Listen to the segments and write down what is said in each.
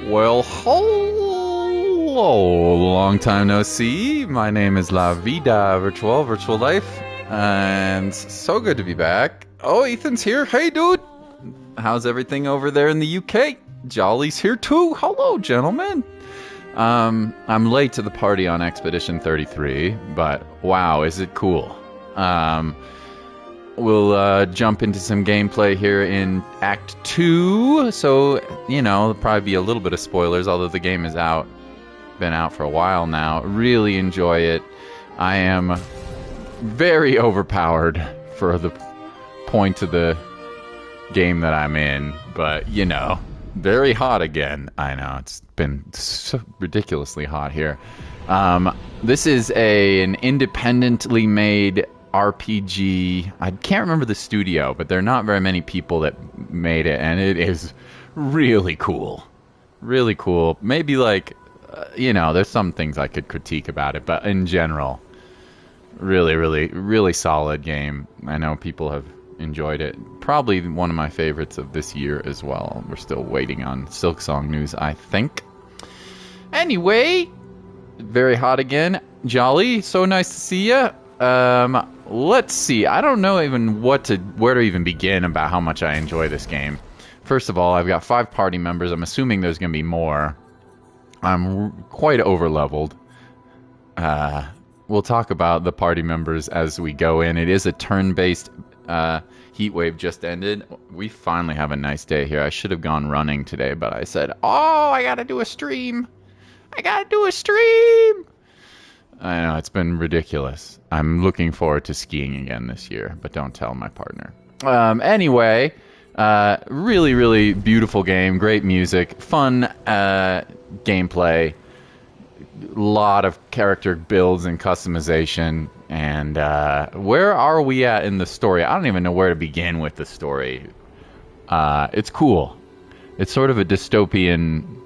Well, hello, long time no see. My name is La Vida Virtual Life, and so good to be back. Oh, Ethan's here. Hey, dude. How's everything over there in the UK? Jolly's here too. Hello, gentlemen. I'm late to the party on Expedition 33, but wow, is it cool. We'll jump into some gameplay here in Act 2, so, you know, there'll probably be a little bit of spoilers, although the game is been out for a while now. Really enjoy it. I am very overpowered for the point of the game that I'm in, but, you know, very hot again. I know, it's been so ridiculously hot here. This is an independently made RPG. I can't remember the studio, but there are not very many people that made it, and it is really cool. Really cool. Maybe like, you know, there's some things I could critique about it, but in general, really, really, really solid game. I know people have enjoyed it. Probably one of my favorites of this year as well. We're still waiting on Silksong news, I think. Anyway, very hot again. Jolly, so nice to see you. Let's see. I don't know even where to even begin about how much I enjoy this game. First of all, I've got 5 party members. I'm assuming there's going to be more. I'm quite over-leveled. We'll talk about the party members as we go in. It is a turn-based heat wave just ended. We finally have a nice day here. I should have gone running today, but I said, oh, I gotta do a stream. I know, it's been ridiculous. I'm looking forward to skiing again this year, but don't tell my partner. Anyway, really, really beautiful game, great music, fun gameplay, lot of character builds and customization, and where are we at in the story? I don't even know where to begin with the story. It's cool. It's sort of a dystopian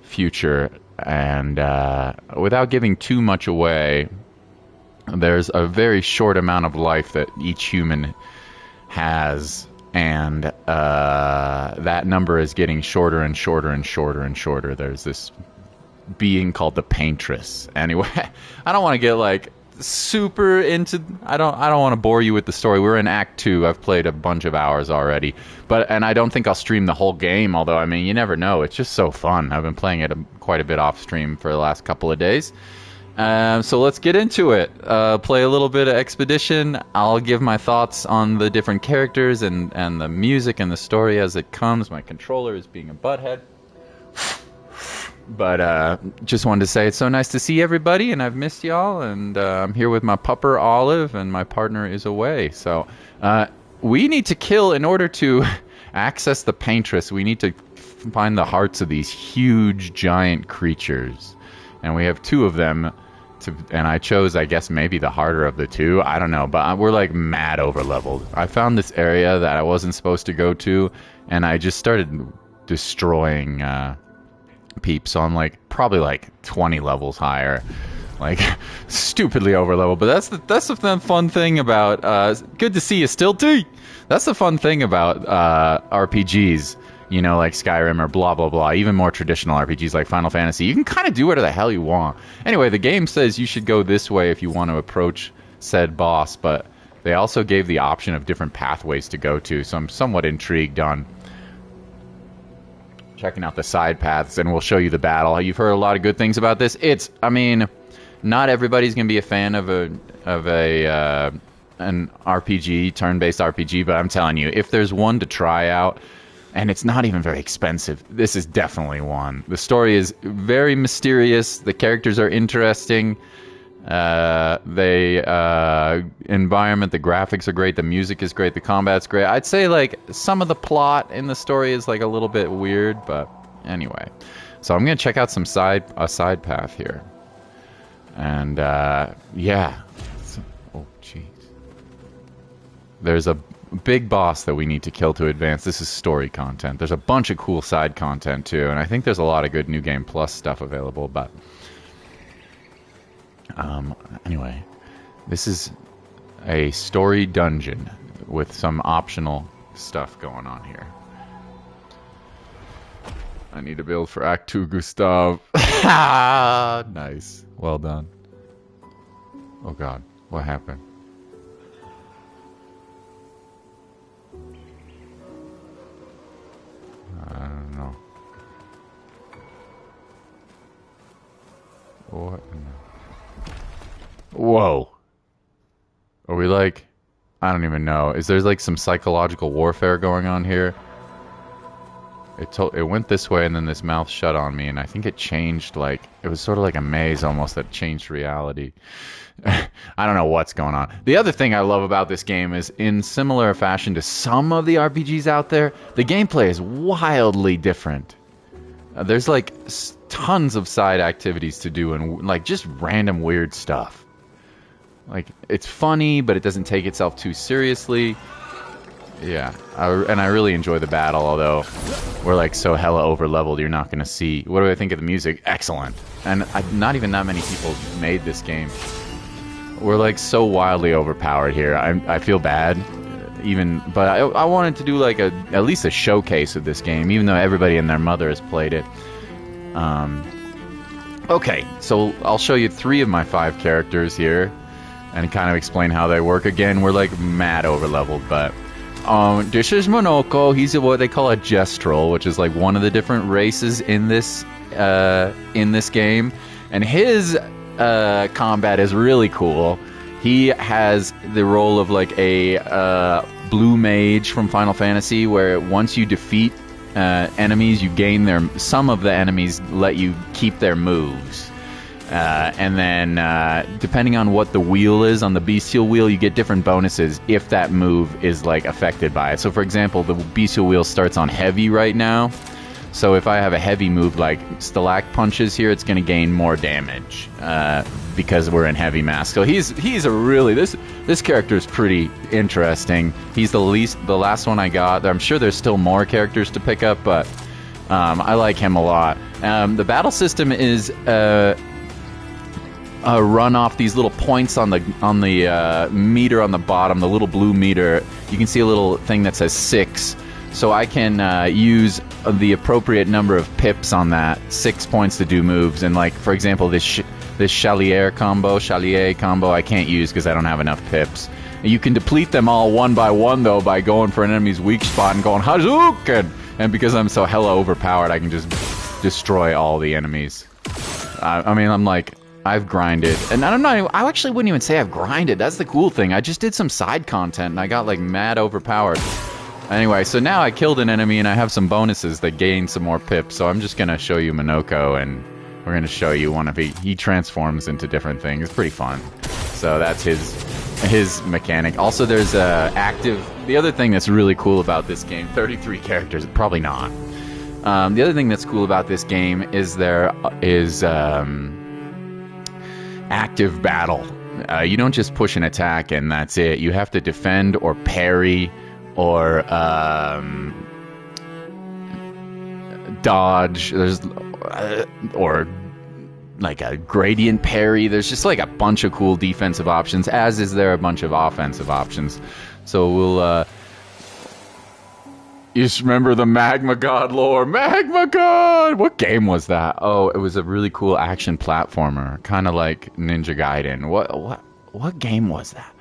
future. And without giving too much away, there's a very short amount of life that each human has, and that number is getting shorter and shorter and shorter and shorter. There's this being called the Paintress. Anyway, I don't want to get like super into. I don't want to bore you with the story. We're in Act 2. I've played a bunch of hours already, and I don't think I'll stream the whole game. Although, I mean, you never know. It's just so fun. I've been playing it quite a bit off stream for the last couple of days. So let's get into it. Play a little bit of Expedition. I'll give my thoughts on the different characters and the music and the story as it comes. My controller is being a butthead. But just wanted to say it's so nice to see everybody, and I've missed y'all, and I'm here with my pupper Olive, and my partner is away. So we need to kill, in order to access the Paintress, we need to find the hearts of these huge giant creatures. And we have 2 of them, and I chose, I guess, maybe the harder of the 2. I don't know, but we're like mad over-leveled. I found this area that I wasn't supposed to go to, and I just started destroying peeps, so I'm like probably like 20 levels higher, like stupidly over level. But that's the fun thing about good to see you still, T. That's the fun thing about RPGs, you know, like Skyrim or blah blah blah, even more traditional RPGs like Final Fantasy. You can kind of do whatever the hell you want. Anyway, the game says you should go this way if you want to approach said boss, but they also gave the option of different pathways to go to, so I'm somewhat intrigued on checking out the side paths, and we'll show you the battle. You've heard a lot of good things about this. I mean, not everybody's gonna be a fan of an RPG, turn-based RPG, but I'm telling you, if there's one to try out, and it's not even very expensive, this is definitely one. The story is very mysterious. The characters are interesting. Environment, the graphics are great. The music is great. The combat's great. I'd say like some of the plot in the story is like a little bit weird, but anyway. So I'm gonna check out a side path here, and yeah. Oh jeez. There's a big boss that we need to kill to advance. This is story content. There's a bunch of cool side content too, and I think there's a lot of good New Game Plus stuff available, but anyway, this is a story dungeon with some optional stuff going on here. I need to build for Act 2, Gustav. Nice. Well done. Oh god, what happened? I don't know. What? Whoa. Are we like... I don't even know. Is there like some psychological warfare going on here? It went this way and then this mouth shut on me, and I think it changed, like... It was sort of like a maze almost that changed reality. I don't know what's going on. The other thing I love about this game is, in similar fashion to some of the RPGs out there, the gameplay is wildly different. There's like tons of side activities to do and like just random weird stuff. Like, it's funny, but it doesn't take itself too seriously. Yeah, and I really enjoy the battle, although we're like so hella over-leveled you're not going to see. What do I think of the music? Excellent. And not even that many people made this game. We're like so wildly overpowered here. I feel bad, but I wanted to do like at least a showcase of this game, even though everybody and their mother has played it. Okay, so I'll show you 3 of my 5 characters here, and kind of explain how they work. Again, we're like mad over-leveled, but this is Monoko. He's what they call a Gestrel, which is like one of the different races in this game, and his combat is really cool. He has the role of like a blue mage from Final Fantasy, where once you defeat enemies, you gain some of the enemies let you keep their moves. And then, depending on what the wheel is, on the bestial wheel, you get different bonuses if that move is, like, affected by it. So, for example, the bestial wheel starts on heavy right now. So if I have a heavy move like Stalag Punches here, it's going to gain more damage because we're in heavy mask. So he's a really... This character is pretty interesting. He's the last one I got. I'm sure there's still more characters to pick up, but I like him a lot. The battle system is... run off these little points on the meter on the bottom, the little blue meter. You can see a little thing that says 6. So I can use the appropriate number of pips on that, 6 points to do moves. And like, for example, this Chalier combo, I can't use because I don't have enough pips. And you can deplete them all one by one, though, by going for an enemy's weak spot and going Hadouken! And because I'm so hella overpowered, I can just destroy all the enemies. I mean, I'm like... I've grinded, and I actually wouldn't even say I've grinded. That's the cool thing. I just did some side content, and I got, like, mad overpowered. Anyway, so now I killed an enemy, and I have some bonuses that gain some more pips, so I'm just going to show you Monoko, and we're going to show you one of he transforms into different things. It's pretty fun. So that's his mechanic. Also, there's active... The other thing that's really cool about this game, 33 characters, probably not. The other thing that's cool about this game is there is... active battle. You don't just push an attack and that's it. You have to defend or parry or dodge. There's or like a gradient parry. There's just like a bunch of cool defensive options, as is there a bunch of offensive options. So we'll you just remember the Magma God lore. Magma God! What game was that? Oh, it was a really cool action platformer. Kind of like Ninja Gaiden. What game was that?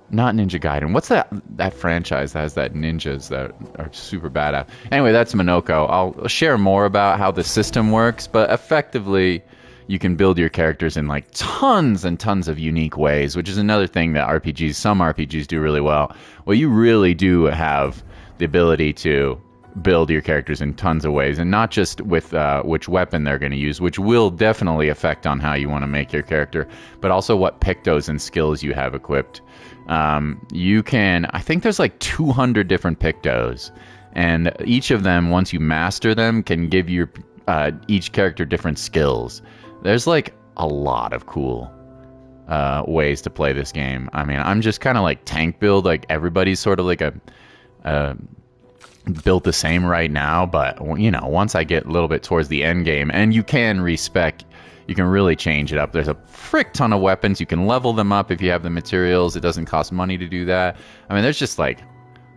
Not Ninja Gaiden. What's that franchise that has that ninjas that are super badass? Anyway, that's Minoko. I'll share more about how the system works, but effectively, you can build your characters in like tons and tons of unique ways, which is another thing that some RPGs do really well. Well, you really do have the ability to build your characters in tons of ways, and not just with which weapon they're going to use, which will definitely affect on how you want to make your character, but also what pictos and skills you have equipped. You can, I think there's like 200 different pictos, and each of them, once you master them, can give your each character different skills. There's like a lot of cool ways to play this game. I mean, I'm just kind of like tank build, like everybody's sort of like built the same right now, but you know, once I get a little bit towards the end game, and you can really change it up. There's a frick ton of weapons. You can level them up if you have the materials. It doesn't cost money to do that. I mean, there's just like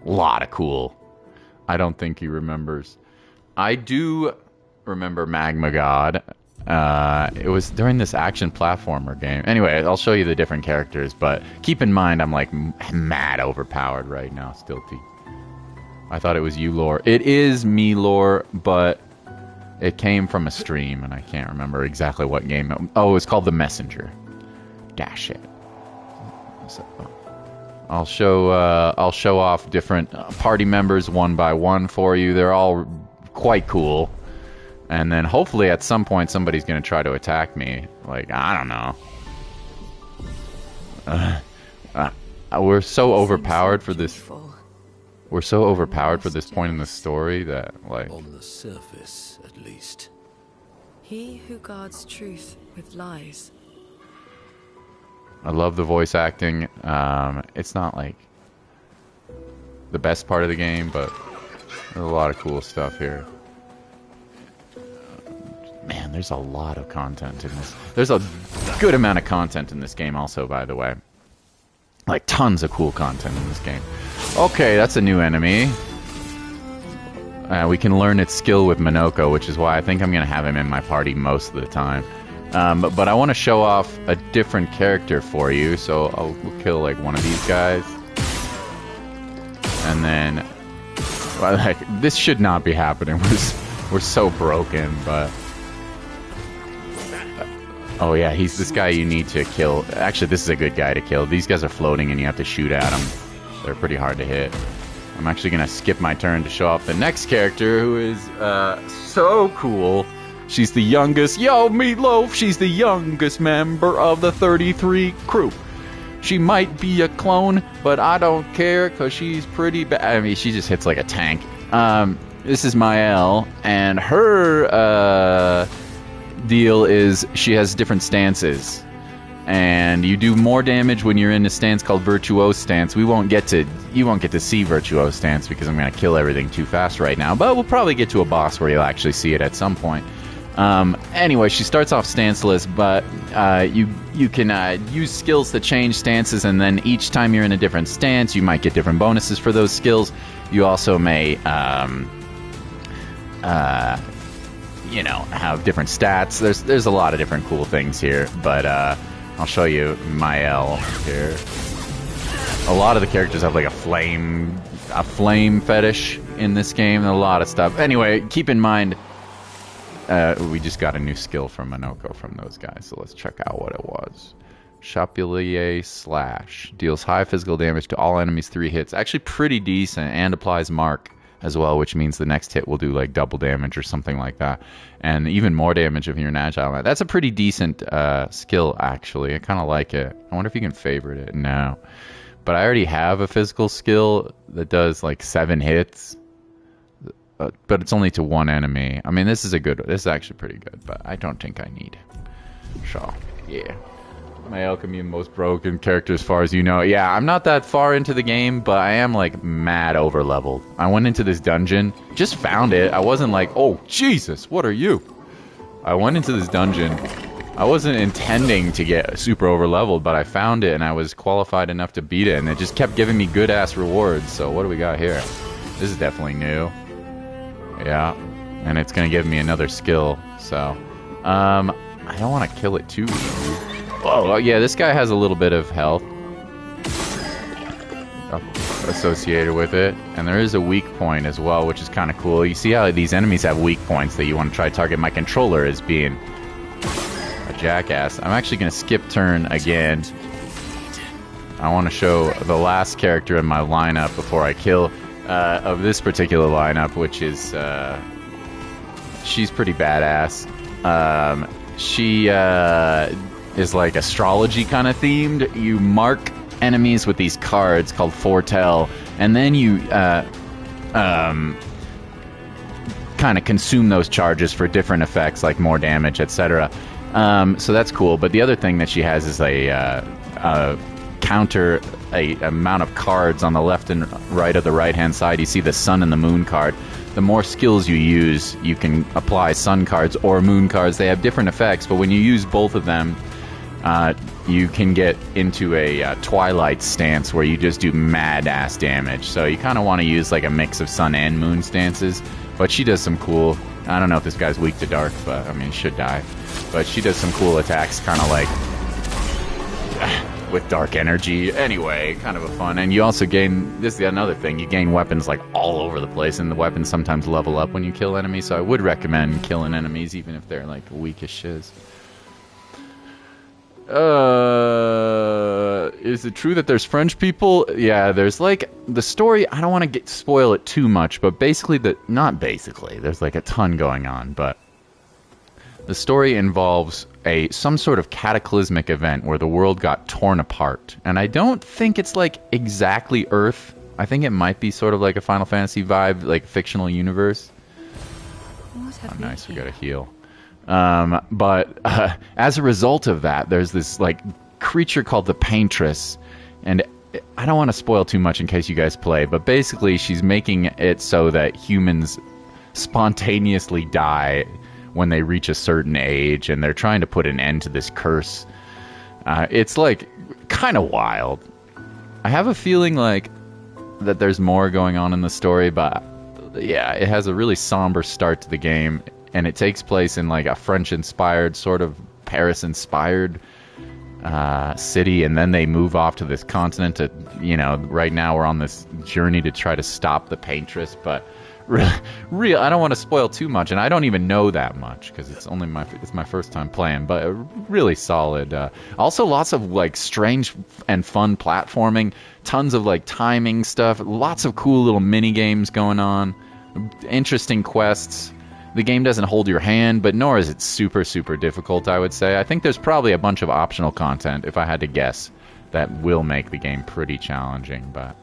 a lot of cool. I don't think he remembers. I do remember Magma God. It was during this action platformer game. Anyway, I'll show you the different characters, but keep in mind I'm like mad overpowered right now, Stilty. I thought it was you, Lore. It is me, Lore, but it came from a stream, and I can't remember exactly what game. Oh, it was called The Messenger. Dash it. So, I'll show off different party members one by one for you. They're all quite cool. And then hopefully at some point somebody's going to try to attack me. Like, I don't know. We're so overpowered for this. We're so overpowered for this point in the story that, like... On the surface, at least. He who guards truth with lies. I love the voice acting. It's not, like, the best part of the game, but there's a lot of cool stuff here. Man, there's a lot of content in this. There's a good amount of content in this game also, by the way. Like, tons of cool content in this game. Okay, that's a new enemy. We can learn its skill with Minoko, which is why I think I'm going to have him in my party most of the time. But I want to show off a different character for you, so we'll kill, like, one of these guys. And then... Well, like, this should not be happening. We're so broken, but... Oh yeah, he's this guy you need to kill. Actually, this is a good guy to kill. These guys are floating and you have to shoot at them. They're pretty hard to hit. I'm actually going to skip my turn to show off the next character, who is so cool. She's the youngest. Yo, Meatloaf! She's the youngest member of the 33 crew. She might be a clone, but I don't care because she's pretty bad. I mean, she just hits like a tank. This is Mael, and her... deal is she has different stances, and you do more damage when you're in a stance called Virtuose stance. You won't get to see Virtuose stance because I'm going to kill everything too fast right now, but we'll probably get to a boss where you'll actually see it at some point. Anyway, she starts off stanceless, but you can use skills to change stances, and then each time you're in a different stance you might get different bonuses for those skills. You also may you know, have different stats. There's a lot of different cool things here, but I'll show you Mael here. A lot of the characters have like a flame fetish in this game, and a lot of stuff. Anyway, keep in mind, we just got a new skill from Minoko from those guys, so let's check out what it was. Chapelier Slash deals high physical damage to all enemies 3 hits. Actually pretty decent, and applies mark as well, which means the next hit will do like double damage or something like that, and even more damage if you're an agile. That's a pretty decent skill, actually. I kind of like it. I wonder if you can favorite it. No, but I already have a physical skill that does like 7 hits, but it's only to one enemy. I mean, this is actually pretty good, but I don't think I need. So yeah, my alchemy and most broken character as far as you know. Yeah, I'm not that far into the game, but I am like mad over leveled. I went into this dungeon, just found it. I wasn't like, oh Jesus, what are you? I went into this dungeon. I wasn't intending to get super over leveled, but I found it and I was qualified enough to beat it, and it just kept giving me good ass rewards. So what do we got here? This is definitely new. Yeah, and it's gonna give me another skill. So I don't want to kill it too easy. Oh, yeah, this guy has a little bit of health. associated with it, and there is a weak point as well, which is kind of cool. You see how these enemies have weak points that you want to try to target. My controller is being a jackass. I'm actually going to skip turn again. I want to show the last character in my lineup before I kill of this particular lineup, which is she's pretty badass. She is like astrology kind of themed. You mark enemies with these cards called Foretell, and then you kind of consume those charges for different effects like more damage, etc. So that's cool. But the other thing that she has is a counter a amount of cards on the left and right of the right hand side. You see the sun and the moon card. The more skills you use, you can apply sun cards or moon cards. They have different effects, but when you use both of them, you can get into a Twilight stance where you just do mad-ass damage. So you kind of want to use like a mix of sun and moon stances. But she does some cool... I don't know if this guy's weak to dark, but I mean, he should die. But she does some cool attacks, kind of like... with dark energy. Anyway, kind of a fun. And you also gain... This is another thing. You gain weapons like all over the place, and the weapons sometimes level up when you kill enemies. So I would recommend killing enemies, even if they're like weak as shiz. Is it true that there's French people? Yeah, there's like the story. I don't want to spoil it too much, but basically, not basically. There's like a ton going on, but the story involves some sort of cataclysmic event where the world got torn apart, and I don't think it's like exactly Earth. I think it might be sort of like a Final Fantasy vibe, like fictional universe. Oh, nice, we got a heal. But as a result of that, there's this like creature called the Paintress, and I don't want to spoil too much in case you guys play, but basically she's making it so that humans spontaneously die when they reach a certain age, and they're trying to put an end to this curse. It's like kind of wild. I have a feeling like that there's more going on in the story, but yeah, it has a really somber start to the game. And it takes place in like a French-inspired, sort of Paris-inspired city, and then they move off to this continent. To, you know, right now we're on this journey to try to stop the Paintress. But really, I don't want to spoil too much, and I don't even know that much because it's my first time playing. But really solid. Also, lots of like strange and fun platforming, tons of like timing stuff, lots of cool little mini games going on, interesting quests. The game doesn't hold your hand, but nor is it super, super difficult, I would say. I think there's probably a bunch of optional content, if I had to guess, that will make the game pretty challenging. But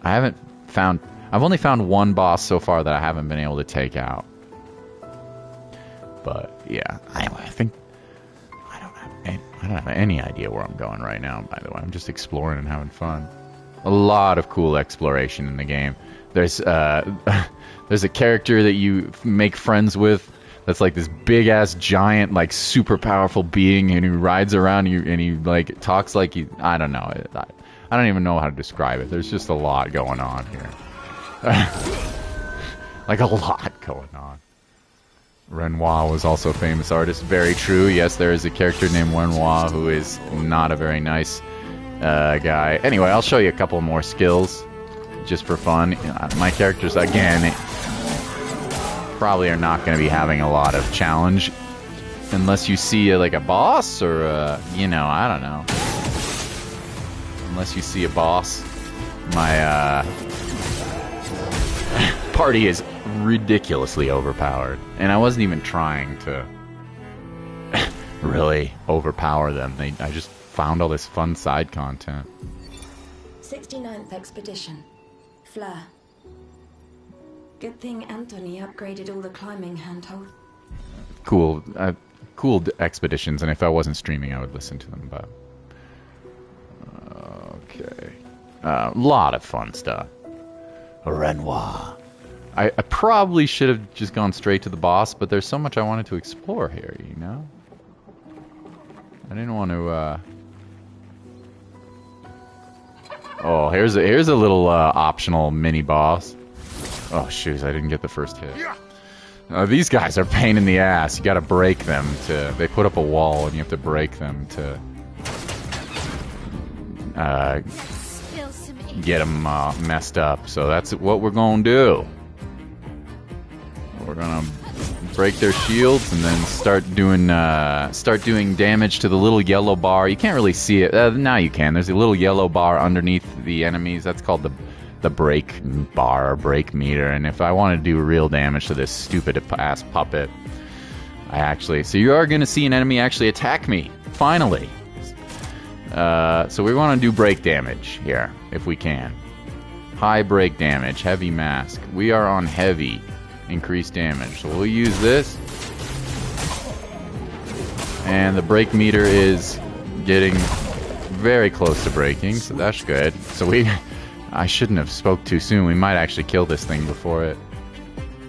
I've only found one boss so far that I haven't been able to take out. But yeah, anyway, I don't have any idea where I'm going right now, by the way. I'm just exploring and having fun. A lot of cool exploration in the game. There's a character that you make friends with that's like this big ass giant, like super powerful being, and he rides around you and he like talks like he, I don't know, I don't even know how to describe it. There's just a lot going on here. Like a lot going on. Renoir was also a famous artist. Very true. Yes, there is a character named Renoir who is not a very nice guy. Anyway, I'll show you a couple more skills just for fun. My characters, again, probably are not going to be having a lot of challenge unless you see like a boss or you know, I don't know. Unless you see a boss. My party is ridiculously overpowered, and I wasn't even trying to really overpower them. I just found all this fun side content. 69th Expedition. Fleur. Good thing Anthony upgraded all the climbing handhold. Cool. Cool expeditions, and if I wasn't streaming, I would listen to them, but... Okay. A lot of fun stuff. Renoir. I probably should have just gone straight to the boss, but there's so much I wanted to explore here, you know? I didn't want to, Oh, here's a little optional mini boss. Oh shoot, I didn't get the first hit. These guys are a pain in the ass. You gotta break them to... They put up a wall and you have to break them to... get them messed up. So that's what we're gonna do. We're gonna break their shields and then start doing damage to the little yellow bar. You can't really see it. Now you can. There's a little yellow bar underneath the enemies. That's called the break bar or break meter. And if I want to do real damage to this stupid ass puppet, so you are gonna see an enemy actually attack me finally. So we want to do break damage here if we can. High break damage, heavy mask. We are on heavy. Increased damage. So we'll use this. And the break meter is getting very close to breaking, so that's good. So I shouldn't have spoke too soon. We might actually kill this thing before it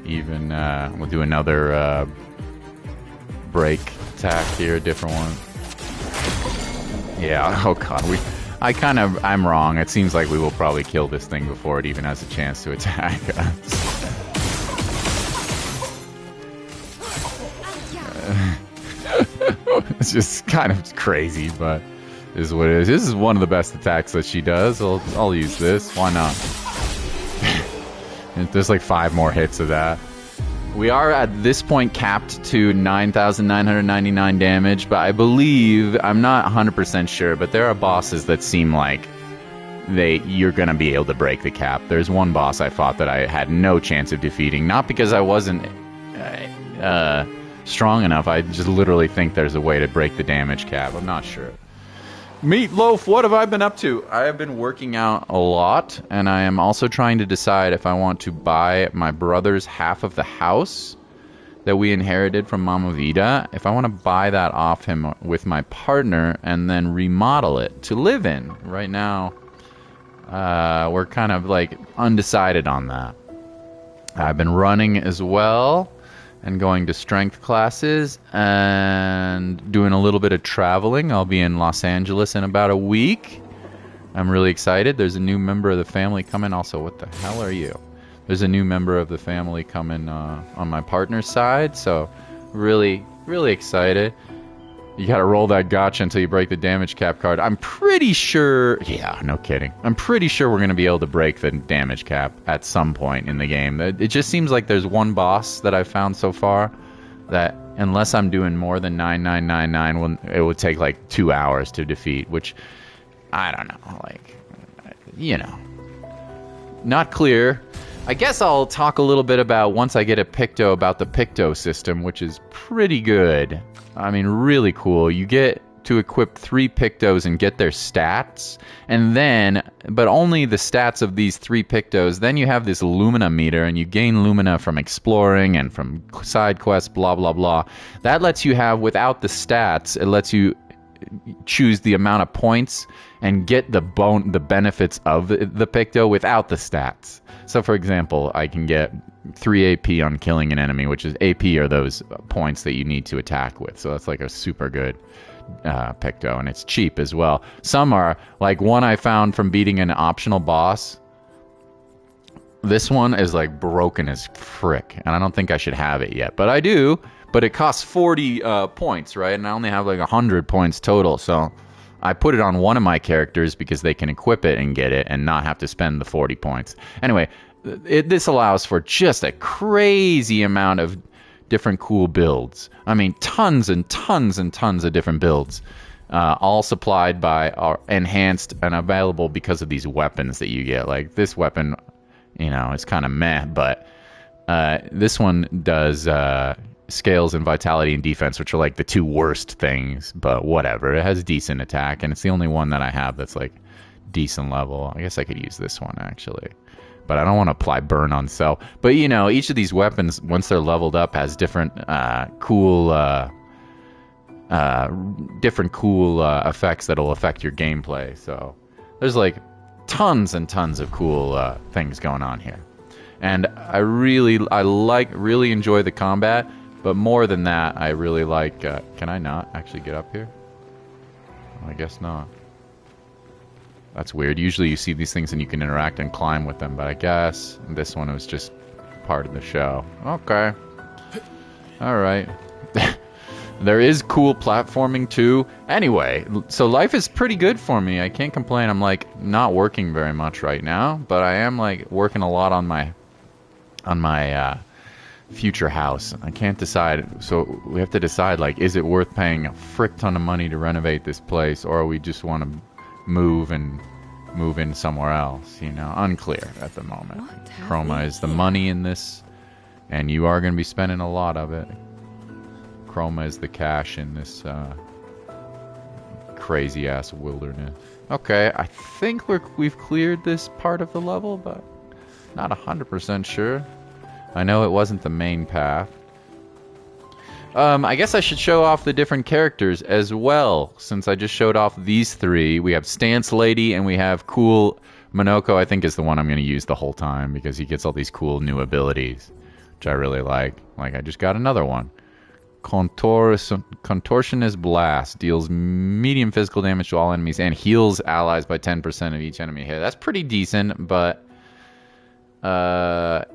even, we'll do another break attack here, a different one. Yeah, oh god, I'm wrong. It seems like we will probably kill this thing before it even has a chance to attack us. It's just kind of crazy, but this is what it is. This is one of the best attacks that she does. I'll use this. Why not? There's like 5 more hits of that. We are at this point capped to 9,999 damage, but I believe, I'm not 100% sure, but there are bosses that seem like you're going to be able to break the cap. There's one boss I fought that I had no chance of defeating, not because I wasn't strong enough. I just literally think there's a way to break the damage cap. I'm not sure. Meatloaf, what have I been up to? I have been working out a lot, and I am also trying to decide if I want to buy my brother's half of the house that we inherited from Mama Vida. If I want to buy that off him with my partner and then remodel it to live in. Right now, we're kind of like undecided on that. I've been running as well and going to strength classes and doing a little bit of traveling. I'll be in Los Angeles in about a week. I'm really excited. There's a new member of the family coming. Also, what the hell are you? There's a new member of the family coming on my partner's side, so really, really excited. You gotta roll that gotcha until you break the damage cap card. I'm pretty sure... Yeah, no kidding. I'm pretty sure we're gonna be able to break the damage cap at some point in the game. It just seems like there's one boss that I've found so far that, unless I'm doing more than 9999, it would take like 2 hours to defeat, which, I don't know, like, you know. Not clear. I guess I'll talk a little bit about, once I get a Picto, about the Picto system, which is pretty good. I mean, really cool. You get to equip 3 Pictos and get their stats, and then, but only the stats of these 3 Pictos. Then you have this Lumina meter, and you gain Lumina from exploring and from side quests, blah, blah, blah. That lets you have, without the stats, it lets you choose the amount of points and get the benefits of the Picto without the stats. So, for example, I can get 3 AP on killing an enemy, which is AP are those points that you need to attack with. So that's like a super good Picto, and it's cheap as well. Some are, like one I found from beating an optional boss. This one is like broken as frick, and I don't think I should have it yet, but I do. But it costs 40 points, right? And I only have like 100 points total, so I put it on one of my characters because they can equip it and get it and not have to spend the 40 points. Anyway, this allows for just a crazy amount of different cool builds. I mean, tons and tons and tons of different builds, all supplied by, are enhanced and available because of these weapons that you get. Like this weapon, you know, it's kind of meh, but this one does scales and vitality and defense, which are like the 2 worst things, but whatever. It has decent attack, and it's the only one that I have that's like decent level. I guess I could use this one actually, but I don't want to apply burn on cell. But you know, each of these weapons, once they're leveled up, has different cool effects that'll affect your gameplay. So there's like tons and tons of cool things going on here, and I really enjoy the combat. But more than that, I really like... can I not actually get up here? I guess not. That's weird. Usually you see these things and you can interact and climb with them, but I guess this one was just part of the show. Okay. Alright. There is cool platforming too. Anyway, so life is pretty good for me. I can't complain. I'm like not working very much right now, but I am like working a lot on my future house. I can't decide. So we have to decide, like, is it worth paying a frick ton of money to renovate this place, or we just want to move in somewhere else, you know? Unclear at the moment. Chroma is the money in this, and you are going to be spending a lot of it. Chroma is the cash in this crazy ass wilderness. Okay, I think we've cleared this part of the level, but not 100% sure. I know it wasn't the main path. I guess I should show off the different characters as well, since I just showed off these three. We have Stance Lady and we have Cool Monoko. I think is the one I'm going to use the whole time because he gets all these cool new abilities, which I really like. Like, I just got another one. Contortionist Blast deals medium physical damage to all enemies and heals allies by 10% of each enemy hit. That's pretty decent, but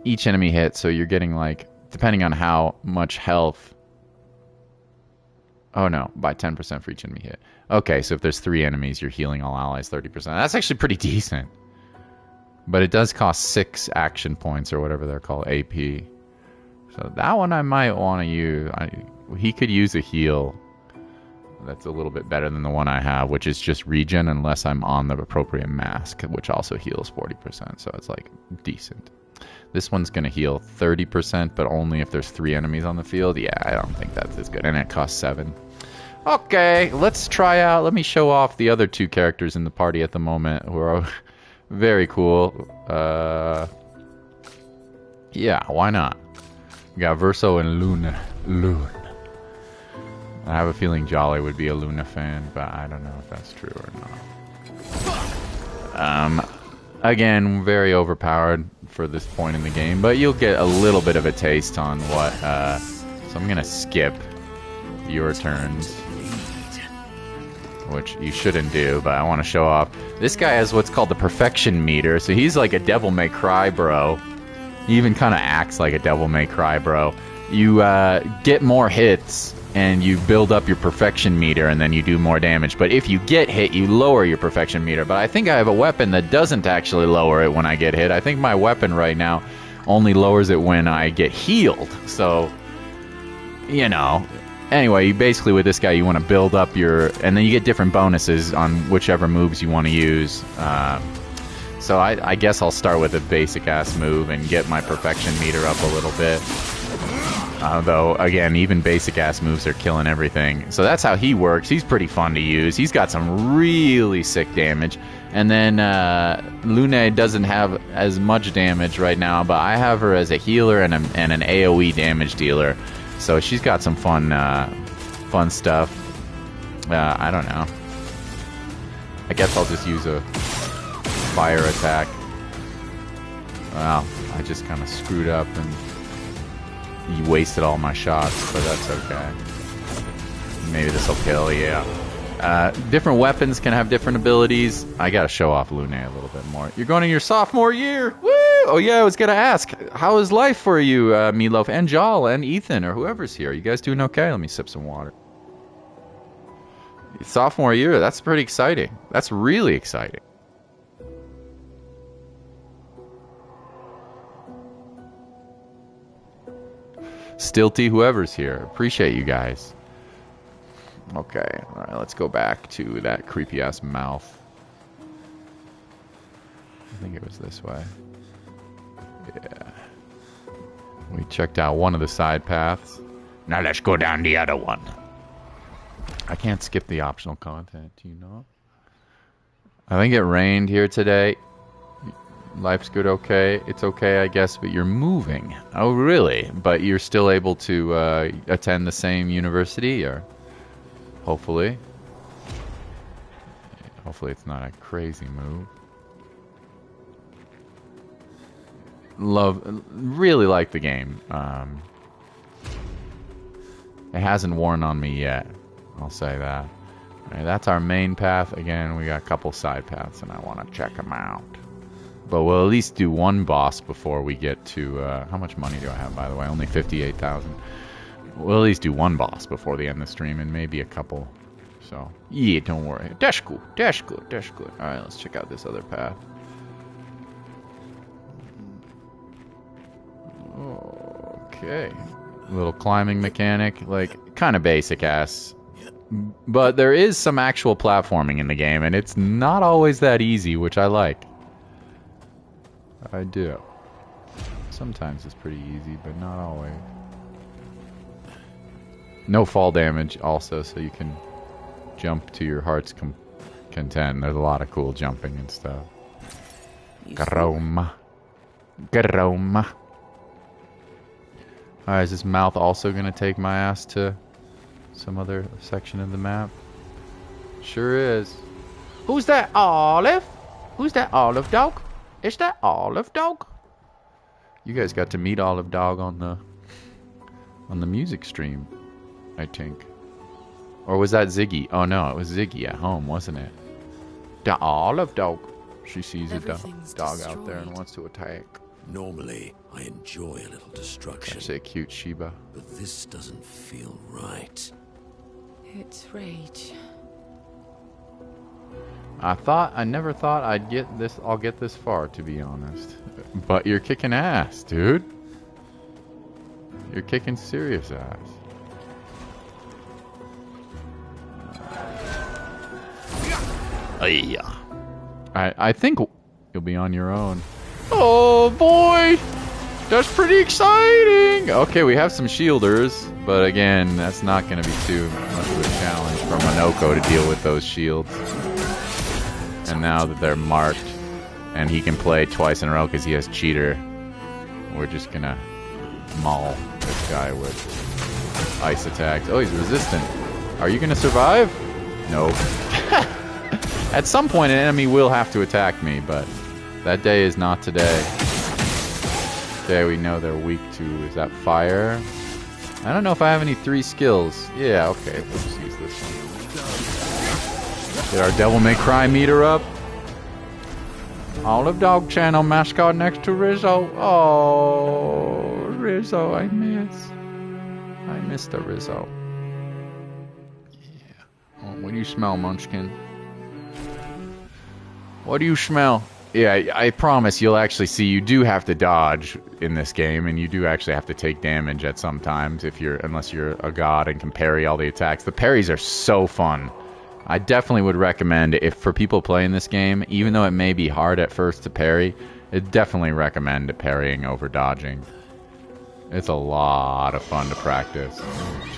each enemy hit, so you're getting, like, depending on how much health. Oh no, by 10% for each enemy hit. Okay, so if there's 3 enemies, you're healing all allies 30%. That's actually pretty decent. But it does cost 6 action points or whatever they're called, AP. So that one I might want to use. He could use a heal. That's a little bit better than the one I have, which is just regen unless I'm on the appropriate mask, which also heals 40%. So it's like decent. This one's going to heal 30%, but only if there's 3 enemies on the field. Yeah, I don't think that's as good. And it costs 7. Okay, let's try out. Let me show off the other 2 characters in the party at the moment who are very cool. Yeah, why not? We got Verso and Lune. I have a feeling Jolly would be a Luna fan, but I don't know if that's true or not. Again, very overpowered for this point in the game, but you'll get a little bit of a taste on what, so I'm gonna skip your turns, which you shouldn't do, but I want to show off. This guy has what's called the Perfection Meter, so he's like a Devil May Cry bro. He even kind of acts like a Devil May Cry bro. You get more hits, and you build up your Perfection Meter, and then you do more damage. But if you get hit, you lower your Perfection Meter. But I think I have a weapon that doesn't actually lower it when I get hit. I think my weapon right now only lowers it when I get healed. So, you know. Anyway, basically with this guy, you want to build up your... And then you get different bonuses on whichever moves you want to use. So I guess I'll start with a basic-ass move and get my Perfection Meter up a little bit. Though, again, even basic-ass moves are killing everything. So that's how he works. He's pretty fun to use. He's got some really sick damage. And then Lune doesn't have as much damage right now, but I have her as a healer and an AoE damage dealer. So she's got some fun stuff. I don't know. I guess I'll just use a fire attack. Well, I just kind of screwed up and you wasted all my shots, but that's okay. Maybe this will kill, yeah. Different weapons can have different abilities. I gotta show off Lune a little bit more. You're going in your sophomore year! Woo! Oh yeah, I was gonna ask, how is life for you, Meatloaf, and Jal, and Ethan, or whoever's here? You guys doing okay? Let me sip some water. Sophomore year, that's pretty exciting. That's really exciting. Stilty, whoever's here. Appreciate you guys. Okay, alright, let's go back to that creepy-ass mouth. I think it was this way. Yeah. We checked out one of the side paths. Now let's go down the other one. I can't skip the optional content, you know? I think it rained here today. Life's good, okay. It's okay, I guess, but you're moving. Oh, really? But you're still able to attend the same university, or hopefully. Hopefully it's not a crazy move. Really like the game. It hasn't worn on me yet. I'll say that. Right, that's our main path. Again, we got a couple side paths, and I want to check them out. But we'll at least do one boss before we get to... how much money do I have, by the way? Only 58,000. We'll at least do one boss before the end of the stream, and maybe a couple. So, yeah, don't worry. That's good. That's good. That's good. Alright, let's check out this other path. Okay. Little climbing mechanic. Like, kind of basic ass. But there is some actual platforming in the game, and it's not always that easy, which I like. I do. Sometimes it's pretty easy, but not always. No fall damage, also, so you can jump to your heart's content. There's a lot of cool jumping and stuff. Garoma. Garoma. Alright, is this mouth also gonna take my ass to some other section of the map? Sure is. Who's that, Olive? Who's that Olive Dog? Is that Olive Dog? You guys got to meet Olive Dog on the music stream, I think. Or was that Ziggy? Oh no, it was Ziggy at home, wasn't it? The Olive Dog. She sees a dog out there and wants to attack. Normally, I enjoy a little destruction. I say cute Sheba. But this doesn't feel right. It's rage. I never thought I'd get this. I'll get this far, to be honest. But you're kicking ass, dude. You're kicking serious ass. Yeah. I think you'll be on your own. Oh boy, that's pretty exciting. Okay, we have some shielders, but again, that's not going to be too much of a challenge for Monoko to deal with those shields. And now that they're marked, and he can play twice in a row because he has cheater, we're just gonna maul this guy with ice attacks. Oh, he's resistant. Are you gonna survive? Nope. At some point, an enemy will have to attack me, but that day is not today. Today we know they're weak to, is that fire? I don't know if I have any 3 skills. Yeah, okay, we'll just use this one. Get our Devil May Cry meter up. Olive Dog channel mascot next to Rizzo. Oh, Rizzo, I miss the Rizzo. Yeah. Oh, what do you smell, Munchkin? What do you smell? Yeah, I promise you'll actually see you do have to dodge in this game, and you do actually have to take damage at some times unless you're a god and can parry all the attacks. The parries are so fun. I definitely would recommend, if for people playing this game, even though it may be hard at first to parry, I'd definitely recommend parrying over dodging. It's a lot of fun to practice.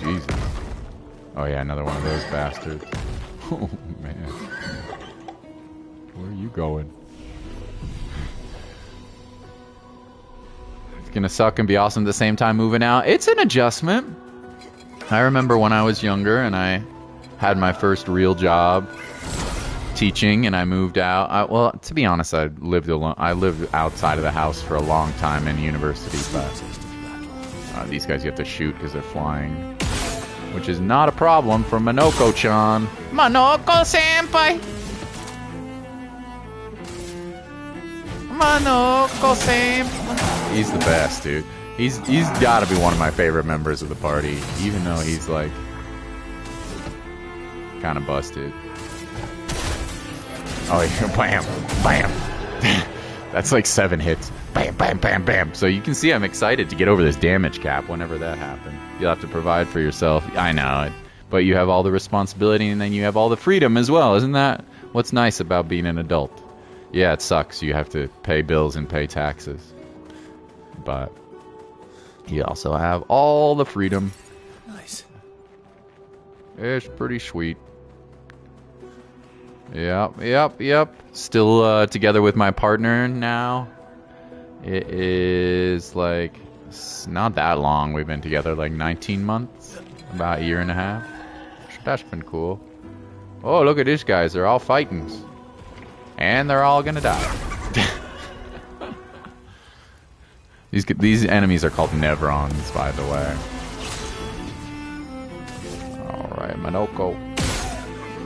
Jesus. Oh yeah, another one of those bastards. Oh man. Where are you going? It's gonna suck and be awesome at the same time moving out. It's an adjustment. I remember when I was younger and I had my first real job teaching, and I moved out. Well, to be honest, I lived alone. I lived outside of the house for a long time in university, but these guys you have to shoot because they're flying, which is not a problem for Monoko-chan. Monoko-senpai! Monoko-senpai! He's the best, dude. He's got to be one of my favorite members of the party, even though he's like kind of busted. Oh yeah, bam, bam. That's like 7 hits. Bam, bam, bam, bam. So you can see I'm excited to get over this damage cap whenever that happens. You'll have to provide for yourself. I know, but you have all the responsibility and then you have all the freedom as well. Isn't that what's nice about being an adult? Yeah, it sucks. You have to pay bills and pay taxes. But you also have all the freedom. Nice. It's pretty sweet. Yep. Still together with my partner now. It is like, it's not that long. We've been together like 19 months. About a year and a half. That's been cool. Oh, look at these guys. They're all fighting. And they're all gonna die. These enemies are called Nevrons, by the way. Alright, Monoko.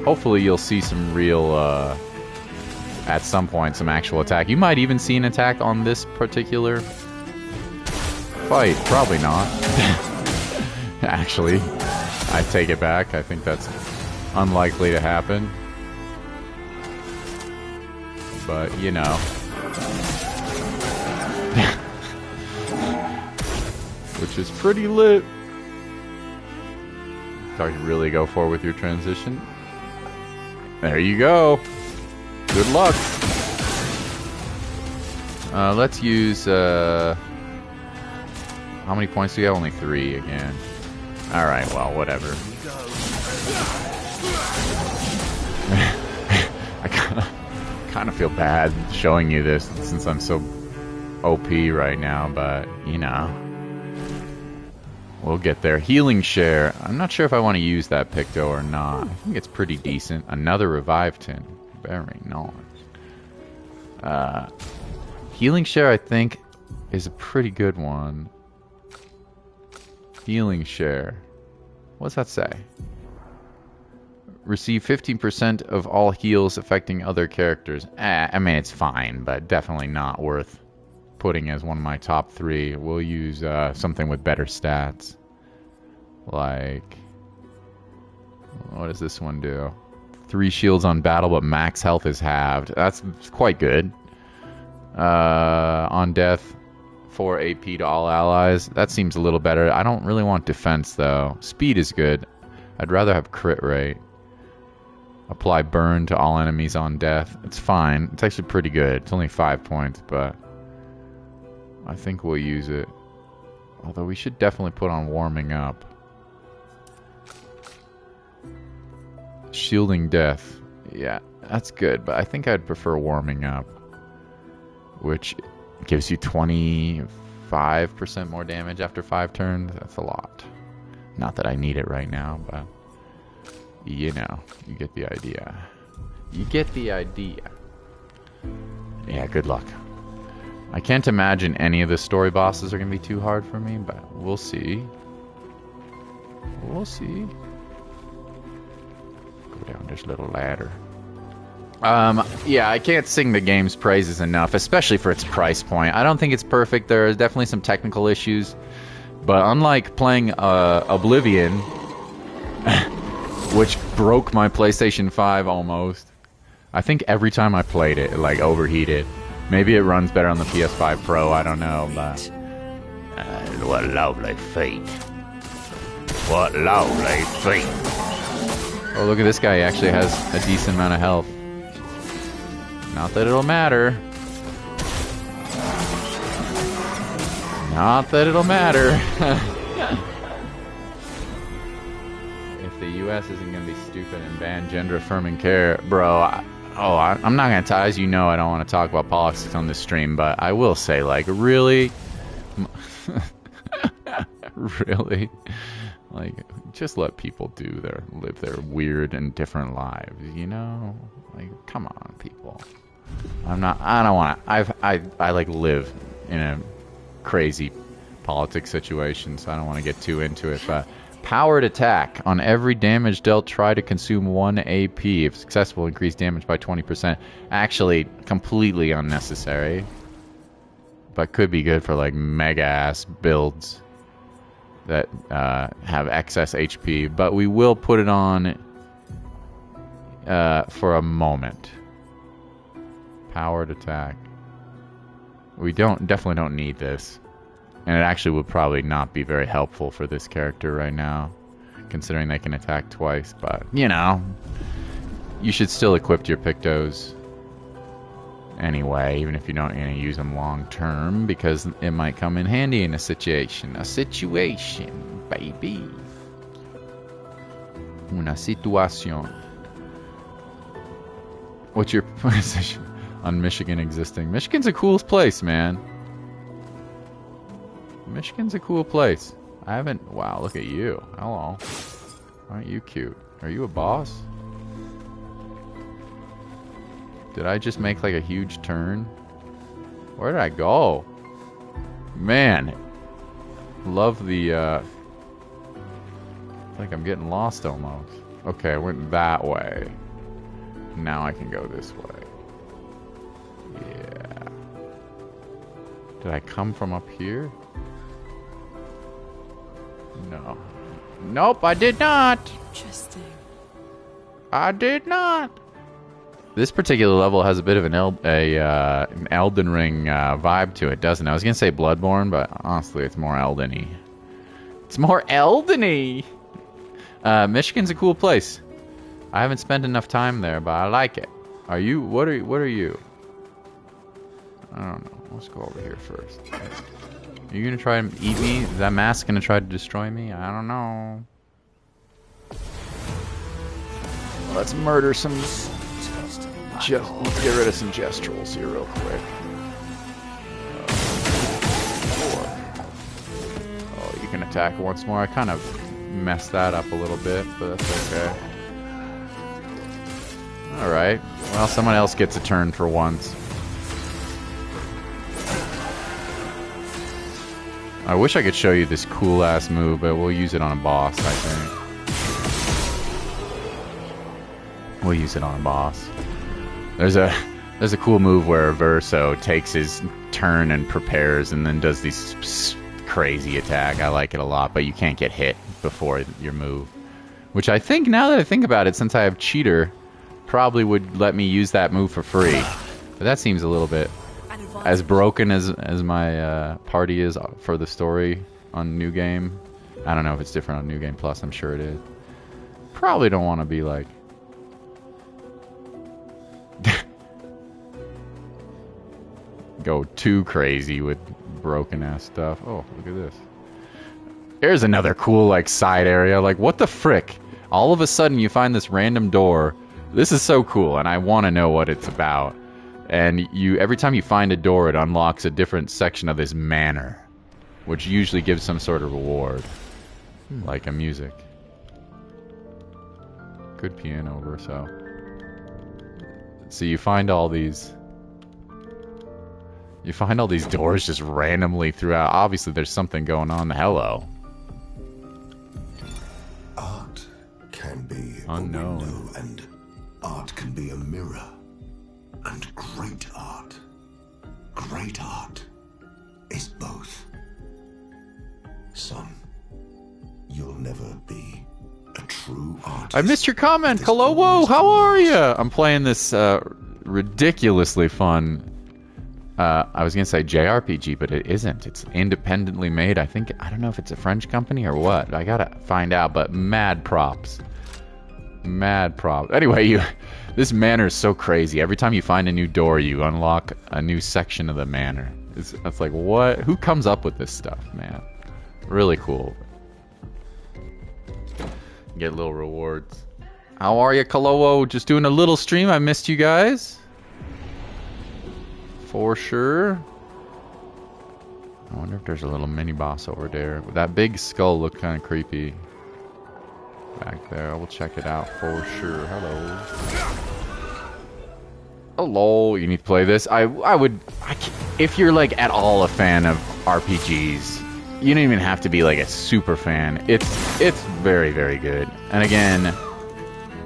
Hopefully you'll see some real, at some point, some actual attack. You might even see an attack on this particular fight. Probably not. Actually, I take it back. I think that's unlikely to happen. But, you know. Which is pretty lit. Thought you'd really go for with your transition. There you go. Good luck. Let's use, how many points do we have? Only 3 again. Alright, well, whatever. I kind of feel bad showing you this since I'm so OP right now, but, you know. We'll get there. Healing share. I'm not sure if I want to use that Picto or not. I think it's pretty decent. Another revive tin. Very nice. Healing share, I think, is a pretty good one. Healing share. What's that say? Receive 15% of all heals affecting other characters. I mean, it's fine, but definitely not worth putting as one of my top 3. We'll use something with better stats. Like, what does this one do? 3 shields on battle, but max health is halved. That's quite good. On death, 4 AP to all allies. That seems a little better. I don't really want defense, though. Speed is good. I'd rather have crit rate. Apply burn to all enemies on death. It's fine. It's actually pretty good. It's only 5 points, but I think we'll use it. Although we should definitely put on warming up. Shielding death. Yeah, that's good, but I think I'd prefer warming up. Which gives you 25% more damage after 5 turns. That's a lot. Not that I need it right now, but you know, you get the idea. You get the idea. Yeah, good luck. I can't imagine any of the story bosses are going to be too hard for me, but we'll see. We'll see. Go down this little ladder. Yeah, I can't sing the game's praises enough, especially for its price point. I don't think it's perfect. There are definitely some technical issues. But unlike playing Oblivion, which broke my PlayStation 5 almost, I think every time I played it, it like overheated. Maybe it runs better on the PS5 Pro, I don't know, but what lovely fate. What lovely fate. Oh, look at this guy. He actually has a decent amount of health. Not that it'll matter. Not that it'll matter. If the US isn't going to be stupid and ban gender-affirming care, bro, I'm not going to tell, as you know, I don't want to talk about politics on this stream, but I will say, like, really? Really? Like, just let people live their weird and different lives, you know? Like, come on, people. I don't want to, I like live in a crazy politics situation, so I don't want to get too into it, but powered attack. On every damage dealt, try to consume 1 AP. If successful, increase damage by 20%. Actually, completely unnecessary, but could be good for like mega-ass builds that have excess HP, but we will put it on for a moment. Powered attack. We definitely don't need this. And it actually would probably not be very helpful for this character right now, considering they can attack twice, but, you know, you should still equip your Pictos anyway, even if you don't use them long term, because it might come in handy in a situation. A situation, baby. Una situación. What's your position on Michigan existing? Michigan's a cool place, man. Michigan's a cool place. I haven't... Wow, look at you. Hello. Aren't you cute? Are you a boss? Did I just make like a huge turn? Where did I go? Man. Love the... I think I'm getting lost almost. Okay, I went that way. Now I can go this way. Yeah. Did I come from up here? No. Nope, I did not. Interesting. I did not. This particular level has a bit of an Elden Ring vibe to it, doesn't it? I was gonna say Bloodborne, but honestly, it's more Elden-y. It's more Elden-y. Michigan's a cool place. I haven't spent enough time there, but I like it. Are you? What are you? I don't know. Let's go over here first. Are you gonna try and eat me? Is that mask gonna try to destroy me? I don't know. Let's murder some. Let's get rid of some gestrels here real quick. Oh, you can attack once more. I kind of messed that up a little bit, but that's okay. Alright. Well, someone else gets a turn for once. I wish I could show you this cool-ass move, but we'll use it on a boss, I think. We'll use it on a boss. There's a cool move where Verso takes his turn and prepares and then does these crazy attack. I like it a lot, but you can't get hit before your move. Which I think, now that I think about it, since I have Cheater, probably would let me use that move for free. But that seems a little bit... As broken as my party is for the story on New Game. I don't know if it's different on New Game Plus, I'm sure it is. Probably don't want to be like... go too crazy with broken ass stuff. Oh, look at this. Here's another cool like side area. Like, what the frick? All of a sudden you find this random door. This is so cool, and I want to know what it's about. And every time you find a door, it unlocks a different section of this manor, which usually gives some sort of reward, like a music. Good piano verso. So you find all these. You find all these doors just randomly throughout. Obviously, there's something going on. Hello. Art can be unknown, a window, and art can be a mirror. And great art is both. Son, you'll never be a true artist. I missed your comment, Kalowo. How are you? I'm playing this ridiculously fun. I was gonna say JRPG, but it isn't. It's independently made. I don't know if it's a French company or what. I gotta find out. But mad props. Mad props. Anyway, this manor is so crazy. Every time you find a new door, you unlock a new section of the manor. It's like, what? Who comes up with this stuff, man? Really cool. Get little rewards. How are you, Kalowo? Just doing a little stream. I missed you guys. For sure. I wonder if there's a little mini boss over there. That big skull looked kind of creepy. Back there. We'll check it out for sure. Hello. Hello. You need to play this. If you're like at all a fan of RPGs, you don't even have to be like a super fan. It's very, very good. And again,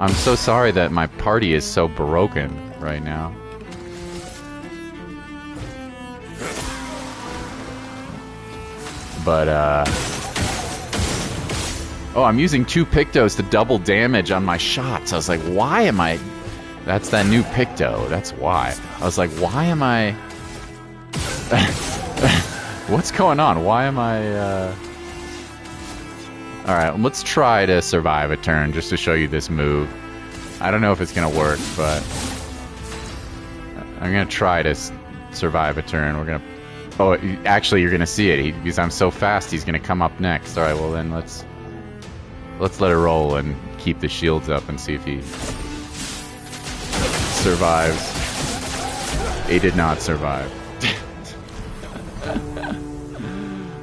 I'm so sorry that my party is so broken right now. But oh, I'm using 2 Pictos to double damage on my shots. I was like, why am I... That's that new Picto. That's why. I was like, why am I... What's going on? Why am I... Alright, let's try to survive a turn just to show you this move. I don't know if it's going to work, but... I'm going to try to survive a turn. We're going to... Oh, actually, you're going to see it. Because I'm so fast, he's going to come up next. Alright, well then let's let it roll and keep the shields up and see if he survives. He did not survive.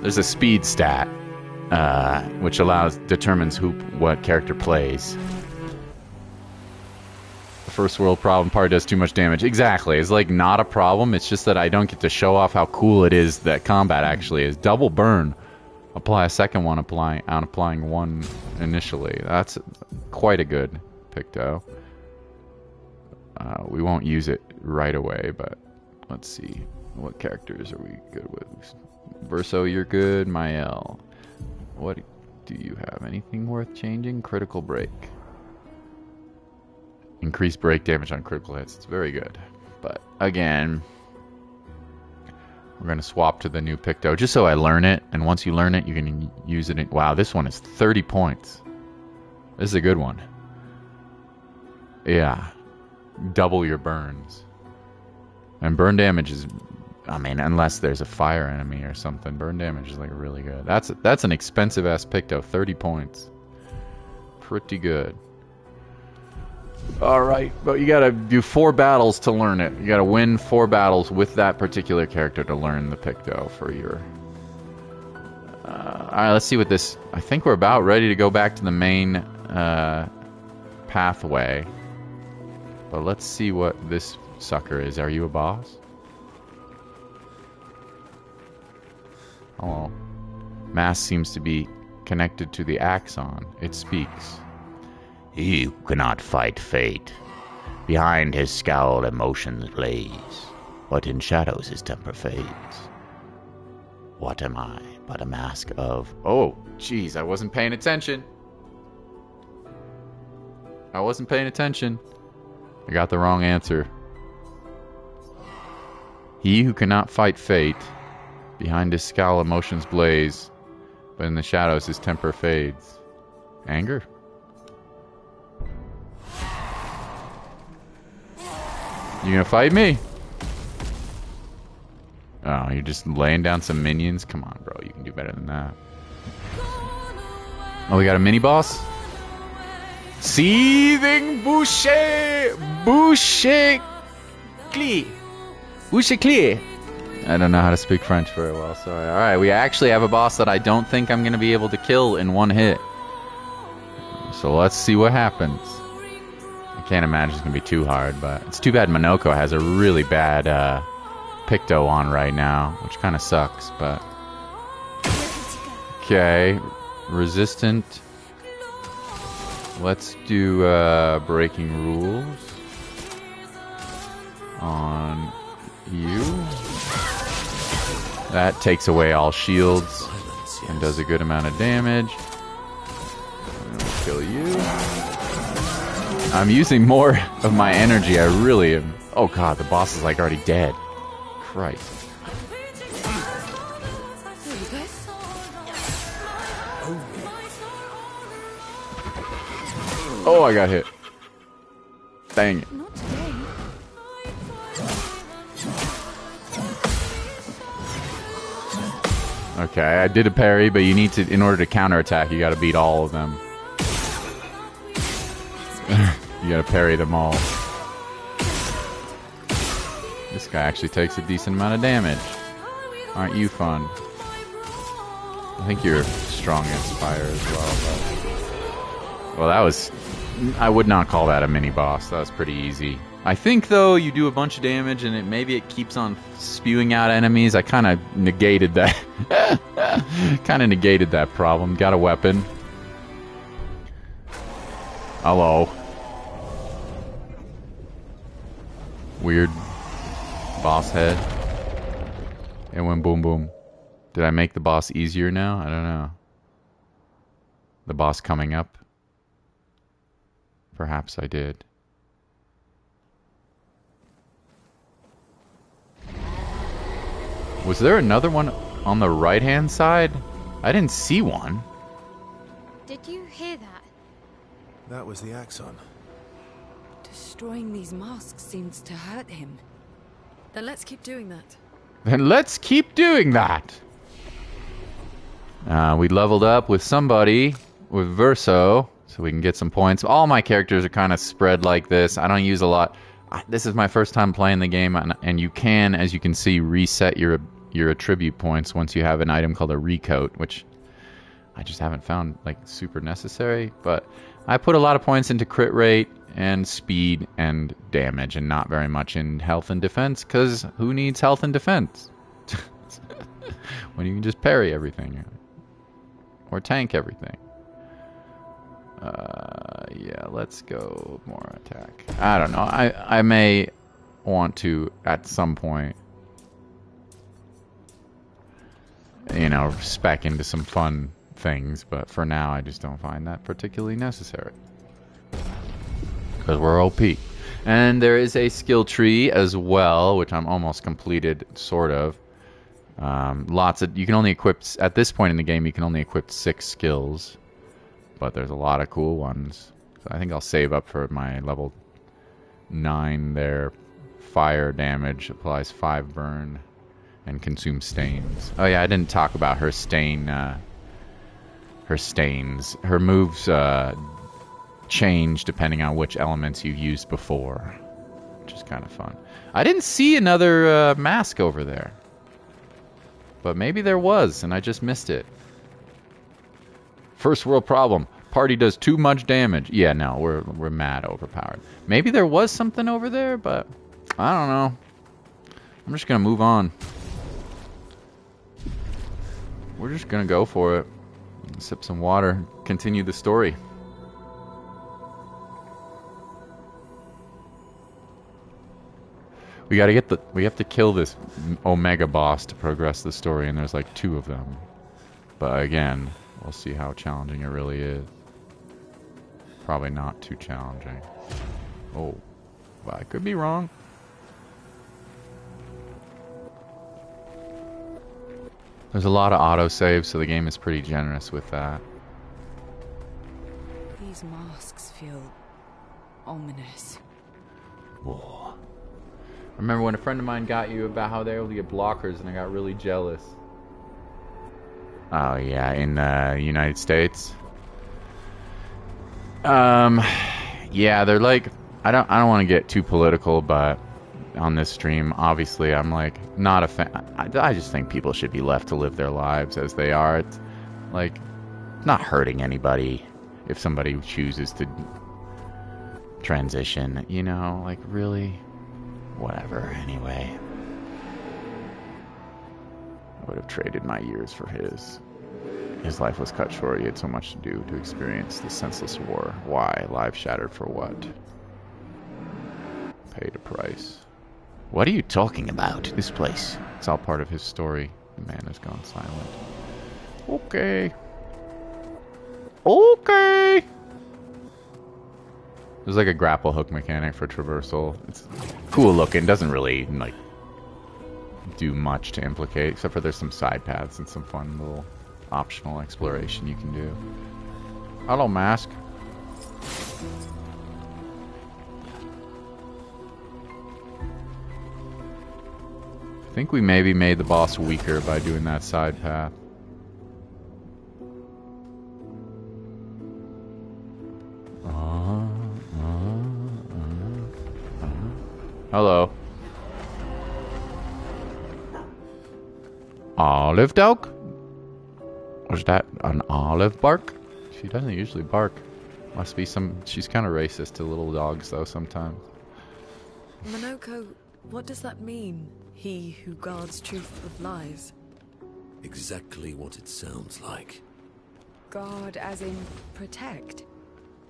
There's a speed stat, which determines what character plays. The first world problem part does too much damage. Exactly. It's like not a problem. It's just that I don't get to show off how cool it is that combat actually is. Double burn. Apply a second one applying one initially. That's quite a good Picto. We won't use it right away, but let's see. What characters are we good with? Verso, you're good. Mael. What do you have? Anything worth changing? Critical break. Increased break damage on critical hits. It's very good. But again, we're going to swap to the new Picto just so I learn it. And once you learn it, you can use it. Wow, this one is 30 points. This is a good one. Yeah. Double your burns. And burn damage is, I mean, unless there's a fire enemy or something, burn damage is like really good. That's an expensive ass Picto. 30 points. Pretty good. Alright, but you gotta do 4 battles to learn it. You gotta win 4 battles with that particular character to learn the Picto for your... Alright, let's see what this... I think we're about ready to go back to the main pathway. But let's see what this sucker is. Are you a boss? Hello. Mass seems to be connected to the axon. It speaks. He who cannot fight fate. Behind his scowl emotions blaze, but in shadows his temper fades. What am I but a mask of... Oh, jeez, I wasn't paying attention. I wasn't paying attention. I got the wrong answer. He who cannot fight fate. Behind his scowl emotions blaze, but in the shadows his temper fades. Anger? You gonna fight me? Oh, you're just laying down some minions? Come on, bro. You can do better than that. Oh, we got a mini-boss? Seething Boucher! Boucher Clee! Boucher Clee! I don't know how to speak French very well, sorry. Alright, we actually have a boss that I don't think I'm gonna be able to kill in one hit. So let's see what happens. I can't imagine it's going to be too hard, but it's too bad Monoko has a really bad Picto on right now, which kind of sucks, but... Okay, resistant. Let's do breaking rules on you. That takes away all shields and does a good amount of damage. And we'll kill you. I'm using more of my energy. I really am. Oh god, the boss is like already dead. Christ. Oh, I got hit. Dang it. Okay, I did a parry, but you need to, in order to counterattack, you gotta beat all of them. You gotta parry them all. This guy actually takes a decent amount of damage. Aren't you fun? I think you're strong against fire as well, but... Well, that was... I would not call that a mini-boss. That was pretty easy. I think, though, you do a bunch of damage and maybe it keeps on spewing out enemies. I kind of negated that. Kind of negated that problem. Got a weapon. Hello. Weird boss head. It went boom boom. Did I make the boss easier now? I don't know. The boss coming up? Perhaps I did. Was there another one on the right-hand side? I didn't see one. Did you hear that? That was the axon. Destroying these masks seems to hurt him. Then let's keep doing that. Then let's keep doing that. We leveled up with somebody, with Verso, so we can get some points. All my characters are kind of spread like this. I don't use a lot. This is my first time playing the game, and you can, as you can see, reset your attribute points once you have an item called a recoat, which I just haven't found like super necessary. But I put a lot of points into crit rate and speed and damage, and not very much in health and defense, because who needs health and defense when you can just parry everything or tank everything? Yeah, let's go more attack. I don't know. I may want to at some point, you know, spec into some fun things, but for now I just don't find that particularly necessary. Because we're OP. And there is a skill tree as well, which I'm almost completed, sort of. You can only equip, at this point in the game, you can only equip 6 skills. But there's a lot of cool ones. So I think I'll save up for my level 9 there. Fire damage, applies 5 burn, and consumes stains. Oh yeah, I didn't talk about her stain, her stains. Her moves change depending on which elements you've used before, which is kind of fun. I didn't see another mask over there. But maybe there was, and I just missed it. First world problem. Party does too much damage. Yeah, no, we're mad overpowered. Maybe there was something over there, but I don't know. I'm just gonna move on. We're just gonna go for it. Sip some water. Continue the story. We have to kill this Omega boss to progress the story, and there's like 2 of them. But again, we'll see how challenging it really is. Probably not too challenging. Oh, well, I could be wrong. There's a lot of autosave, so the game is pretty generous with that. These masks feel ominous. Whoa. I remember when a friend of mine got you about how they were able to get blockers, and I got really jealous. Oh yeah, in the United States. Yeah, they're like, I don't want to get too political, but on this stream, obviously, I'm like not a fan. I just think people should be left to live their lives as they are. It's like not hurting anybody if somebody chooses to transition. You know, like really, whatever. Anyway, I would have traded my years for his. His life was cut short. He had so much to do to experience the senseless war. Why? Lives shattered for what? Paid a price. What are you talking about? This place. It's all part of his story. The man has gone silent. Okay. Okay. There's like a grapple hook mechanic for traversal. It's cool looking. Doesn't really like do much to implicate, except for there's some side paths and some fun little optional exploration you can do. Hello, mask. I think we maybe made the boss weaker by doing that side path. Hello. Olive dog? Was that an olive bark? She doesn't usually bark. Must be some... She's kind of racist to little dogs, though, sometimes. Monoko, what does that mean? He who guards truth with lies. Exactly what it sounds like. Guard as in protect?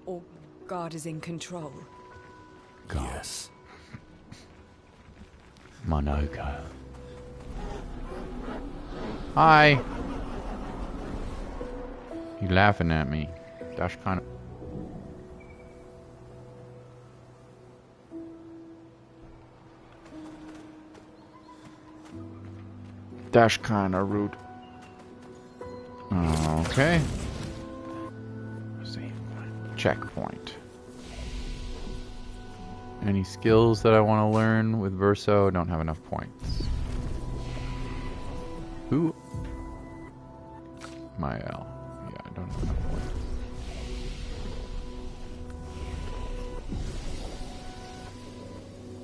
Or guard as in control? God. Yes. Monoko. Hi. You laughing at me? That's kind of... That's kind of rude. Okay. Save point. Checkpoint. Any skills that I want to learn with Verso? Don't have enough points. Who? Mael. Yeah, I don't have enough points.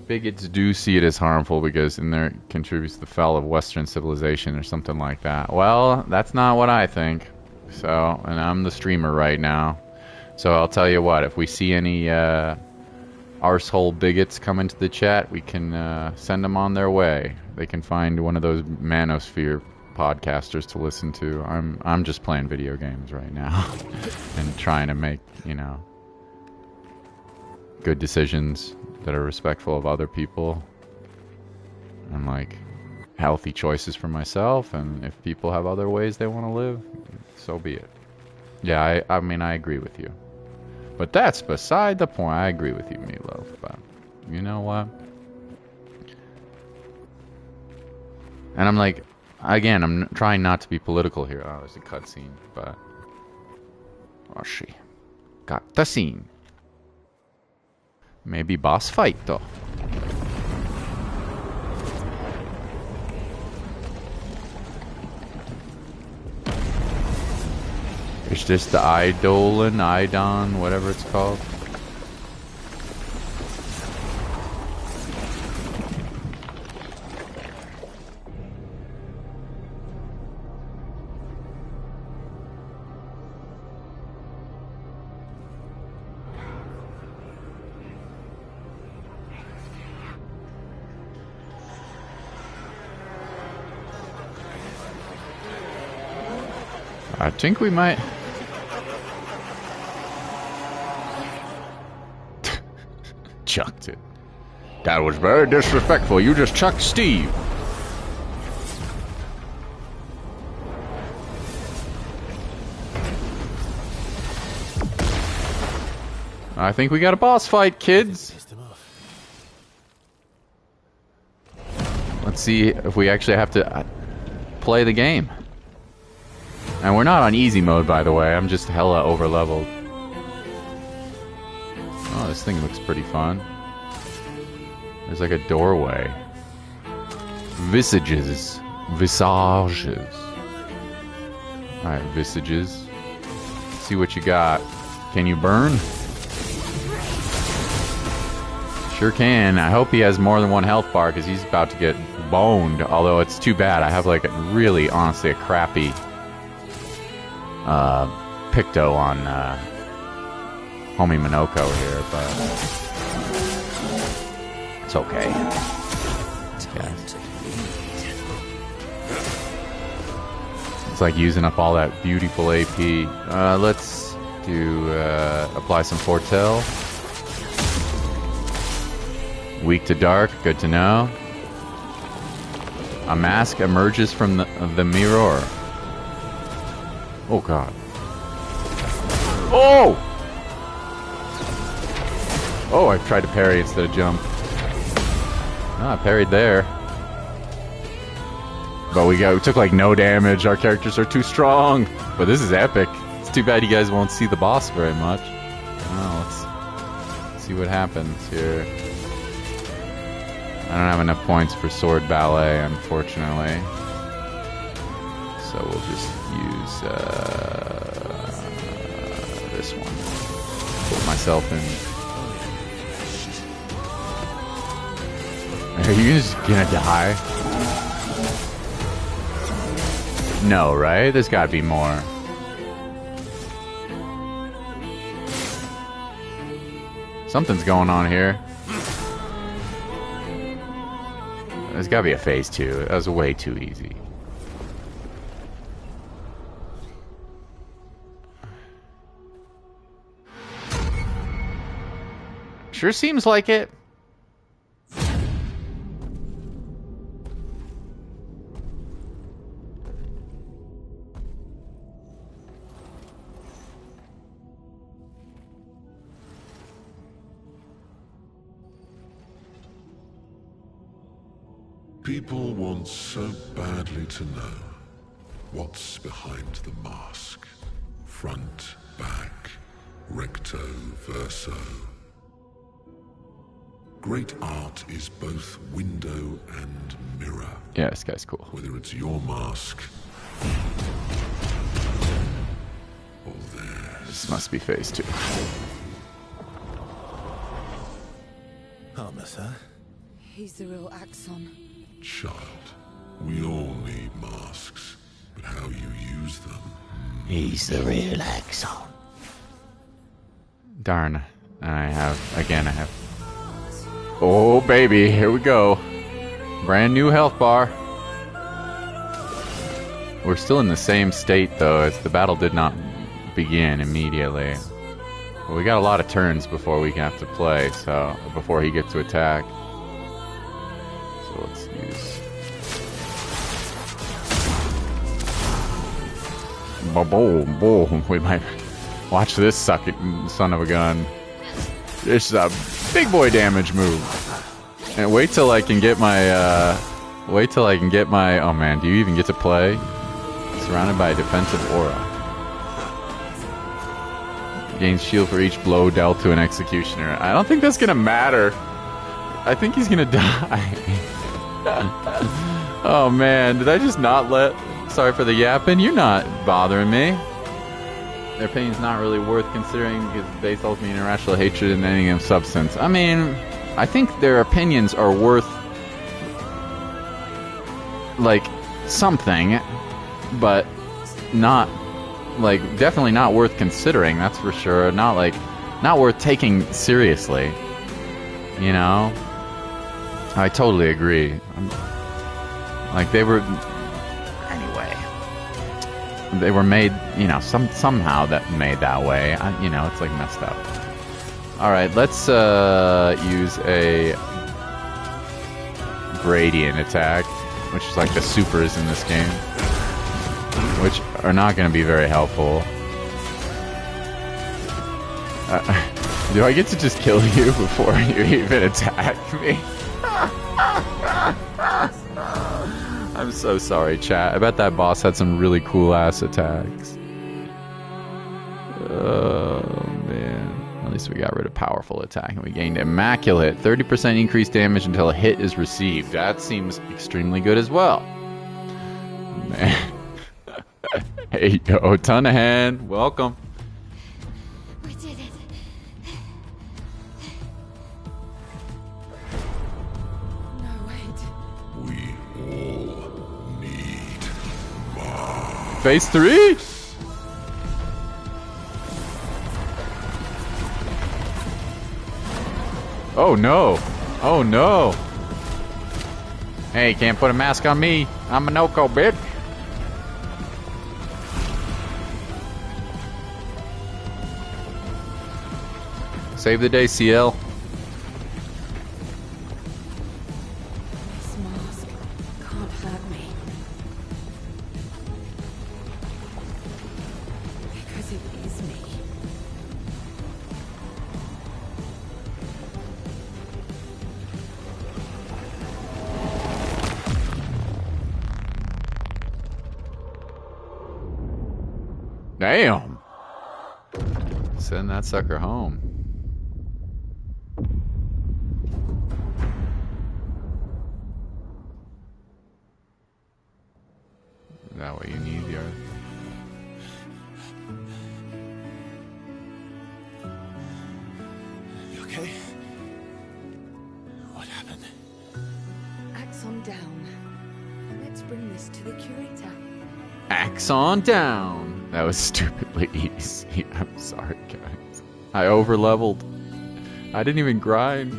Bigots do see it as harmful because in there it contributes to the fall of Western civilization or something like that. Well, that's not what I think. So, and I'm the streamer right now. So I'll tell you what, if we see any arsehole bigots come into the chat, we can send them on their way. They can find one of those Manosphere podcasters to listen to. I'm just playing video games right now and trying to make, you know, good decisions that are respectful of other people. And like, healthy choices for myself, and if people have other ways they want to live, so be it. Yeah, I mean, I agree with you. But that's beside the point. I agree with you, Meatloaf, but you know what? And I'm like, again, I'm trying not to be political here. Oh, there's a cutscene, but... Oh, she got the scene. Maybe boss fight, though. Is this the Idon, whatever it's called? I think we might... Chucked it. That was very disrespectful. You just chucked Steve. I think we got a boss fight, kids. Let's see if we actually have to play the game. And we're not on easy mode, by the way. I'm just hella over-leveled. Oh, this thing looks pretty fun. There's like a doorway. Visages. Visages. Alright, visages. See what you got. Can you burn? Sure can. I hope he has more than one health bar, because he's about to get boned. Although it's too bad. I have like really, honestly, a crappy Picto on homie Minoko here, but it's okay. It's like using up all that beautiful AP. Let's do apply some foretell. Weak to dark, good to know. A mask emerges from the mirror. Oh god. Oh! Oh, I tried to parry instead of jump. Ah, I parried there. But we took like no damage. Our characters are too strong. But this is epic. It's too bad you guys won't see the boss very much. Well, let's see what happens here. I don't have enough points for sword ballet, unfortunately. So we'll just use this one. Put myself in. Are you just gonna die? No, right? There's gotta be more. Something's going on here. There's gotta be a phase 2. That was way too easy. Sure seems like it. People want so badly to know what's behind the mask. Front, back, recto, verso. Great art is both window and mirror. Yeah, this guy's cool. Whether it's your mask or theirs. This must be phase 2. Harmless, huh? He's the real Axon. Child, we all need masks, but how you use them. He's the real Axon. Darn. I have oh baby, here we go. Brand new health bar. We're still in the same state though, as the battle did not begin immediately. But we got a lot of turns before we have to play, so before he gets to attack. So let's use Boom, boom. We might watch this sucking son of a gun. This is a big boy damage move. And wait till I can get my, oh man, do you even get to play? Surrounded by a defensive aura. Gains shield for each blow dealt to an executioner. I don't think that's gonna matter. I think he's gonna die. Oh man, did I just not let... Sorry for the yapping, you're not bothering me. Their pain's not really worth considering because it's based ultimately in irrational hatred and anything of substance. I mean, I think their opinions are worth, like, something, but not, like, definitely not worth considering, that's for sure. Not worth taking seriously. You know? I totally agree. Like, they were... Anyway. They were made, you know, somehow that made that way. You know, it's, like, messed up. Alright, let's use a gradient attack, which is like the supers in this game, which are not going to be very helpful. Do I get to just kill you before you even attack me? I'm so sorry, chat. I bet that boss had some really cool-ass attacks. Oh, man. At least we got rid of powerful attack and we gained immaculate. 30% increased damage until a hit is received. That seems extremely good as well. Man. Hey, yo, Tunahan. Welcome. We did it. No, wait. We all need masks. Phase 3? Oh no! Oh no! Hey, can't put a mask on me. I'm a no-co, bitch. Save the day, CL. This mask can't hurt me. Because it is me. Damn. Send that sucker home. Is that what you need, the earth? You okay? What happened? Axon down. Let's bring this to the curator. Axon down. That was stupidly easy. I'm sorry, guys. I over-leveled. I didn't even grind.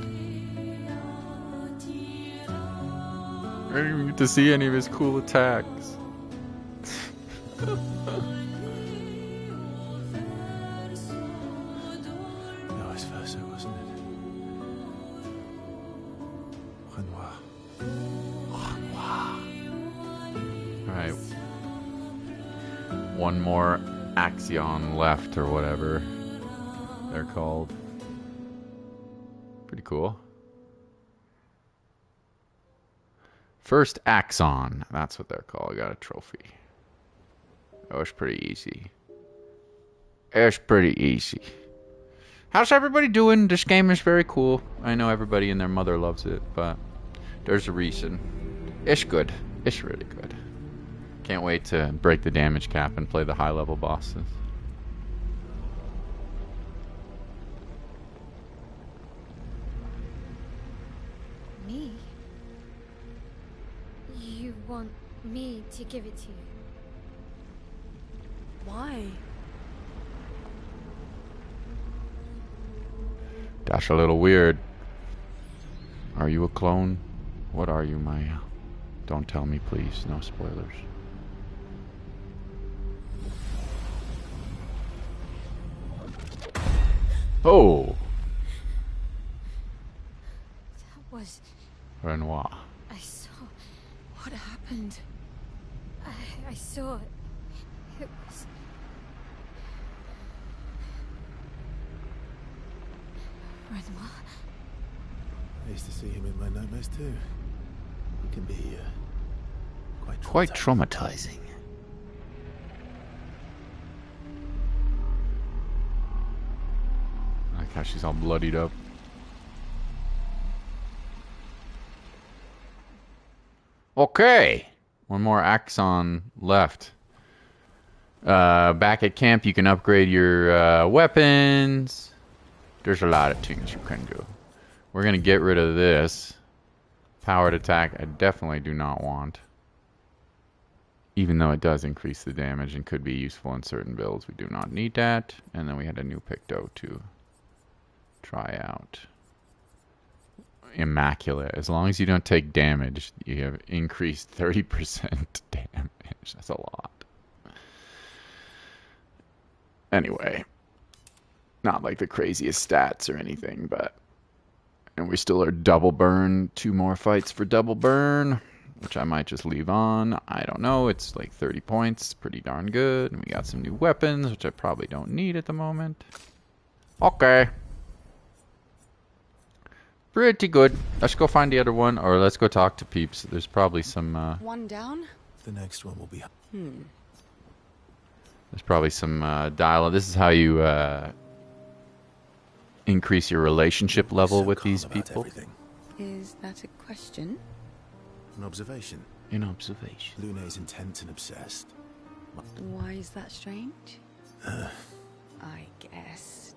I didn't even get to see any of his cool attacks. That was Verso, wasn't it? Renoir. Alright. One more Axion left, or whatever they're called. Pretty cool. First Axon. That's what they're called. I got a trophy. That was pretty easy. It was pretty easy. How's everybody doing? This game is very cool. I know everybody and their mother loves it, but there's a reason. It's good. It's really good. Can't wait to break the damage cap and play the high-level bosses. Me? You want me to give it to you? Why? That's a little weird. Are you a clone? What are you, Maya? Don't tell me, please. No spoilers. Oh! That was... Renoir. I saw... What happened? I saw... It was... Renoir? I used to see him in my nightmares too. He can be Quite traumatizing. I like how she's all bloodied up. Okay. One more Axon left. Back at camp, you can upgrade your weapons. There's a lot of things you can do. We're going to get rid of this. Powered attack, I definitely do not want. Even though it does increase the damage and could be useful in certain builds, we do not need that. And then we had a new Picto to try out. Immaculate. As long as you don't take damage, you have increased 30% damage. That's a lot. Anyway, not like the craziest stats or anything, but... And we still are double burn. 2 more fights for double burn, which I might just leave on. I don't know. It's like 30 points. Pretty darn good. And we got some new weapons, which I probably don't need at the moment. Okay. Pretty good. Let's go find the other one, or let's go talk to peeps. There's probably some... One down? The next one will be... There's probably some dialogue. This is how you increase your relationship level with these people. Everything. Is that a question? An observation. In observation. Lune's intense and obsessed. Why is that strange? I guess...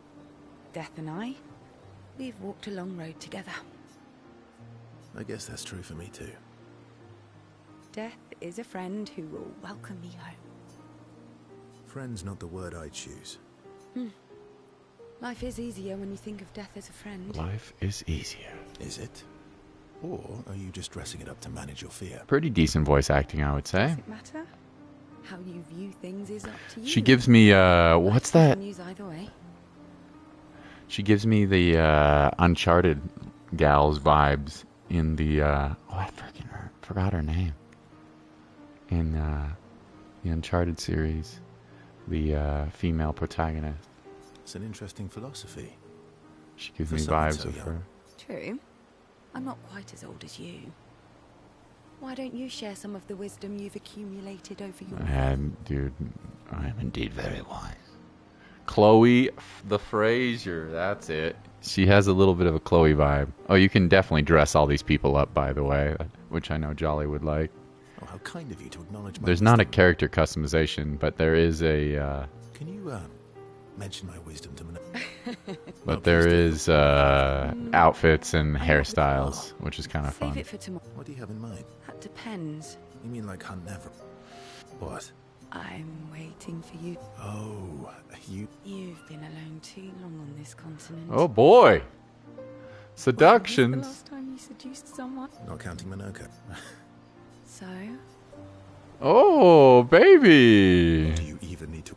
Death and I, we've walked a long road together. I guess that's true for me too. Death is a friend who will welcome me home. Friend's not the word I'd choose. Life is easier when you think of death as a friend. Life is easier. Is it? Or are you just dressing it up to manage your fear? Pretty decent voice acting, I would say. Does it matter? How you view things is up to you. She gives me, what's that? News either way. She gives me the Uncharted gals vibes in the, oh, I forgot her name. In the Uncharted series. The female protagonist. It's an interesting philosophy. She gives For me someone vibes so of young. her. True. I'm not quite as old as you. Why don't you share some of the wisdom you've accumulated over your... Dude, I am indeed very wise. Chloe the Frazier, that's it. She has a little bit of a Chloe vibe. Oh, you can definitely dress all these people up, by the way, which I know Jolly would like. Oh, how kind of you to acknowledge my There's not a character customization, but there is a... Can you mention my wisdom to me? But there is outfits and hairstyles, which is kind of Save fun. it for tomorrow. What do you have in mind? That depends. You mean like hunt never? What? I'm waiting for you. Oh, you... You've been alone too long on this continent. Oh boy! When was the Seductions! last time you seduced someone? Not counting Minoko. So? Oh, baby! Do you even need to...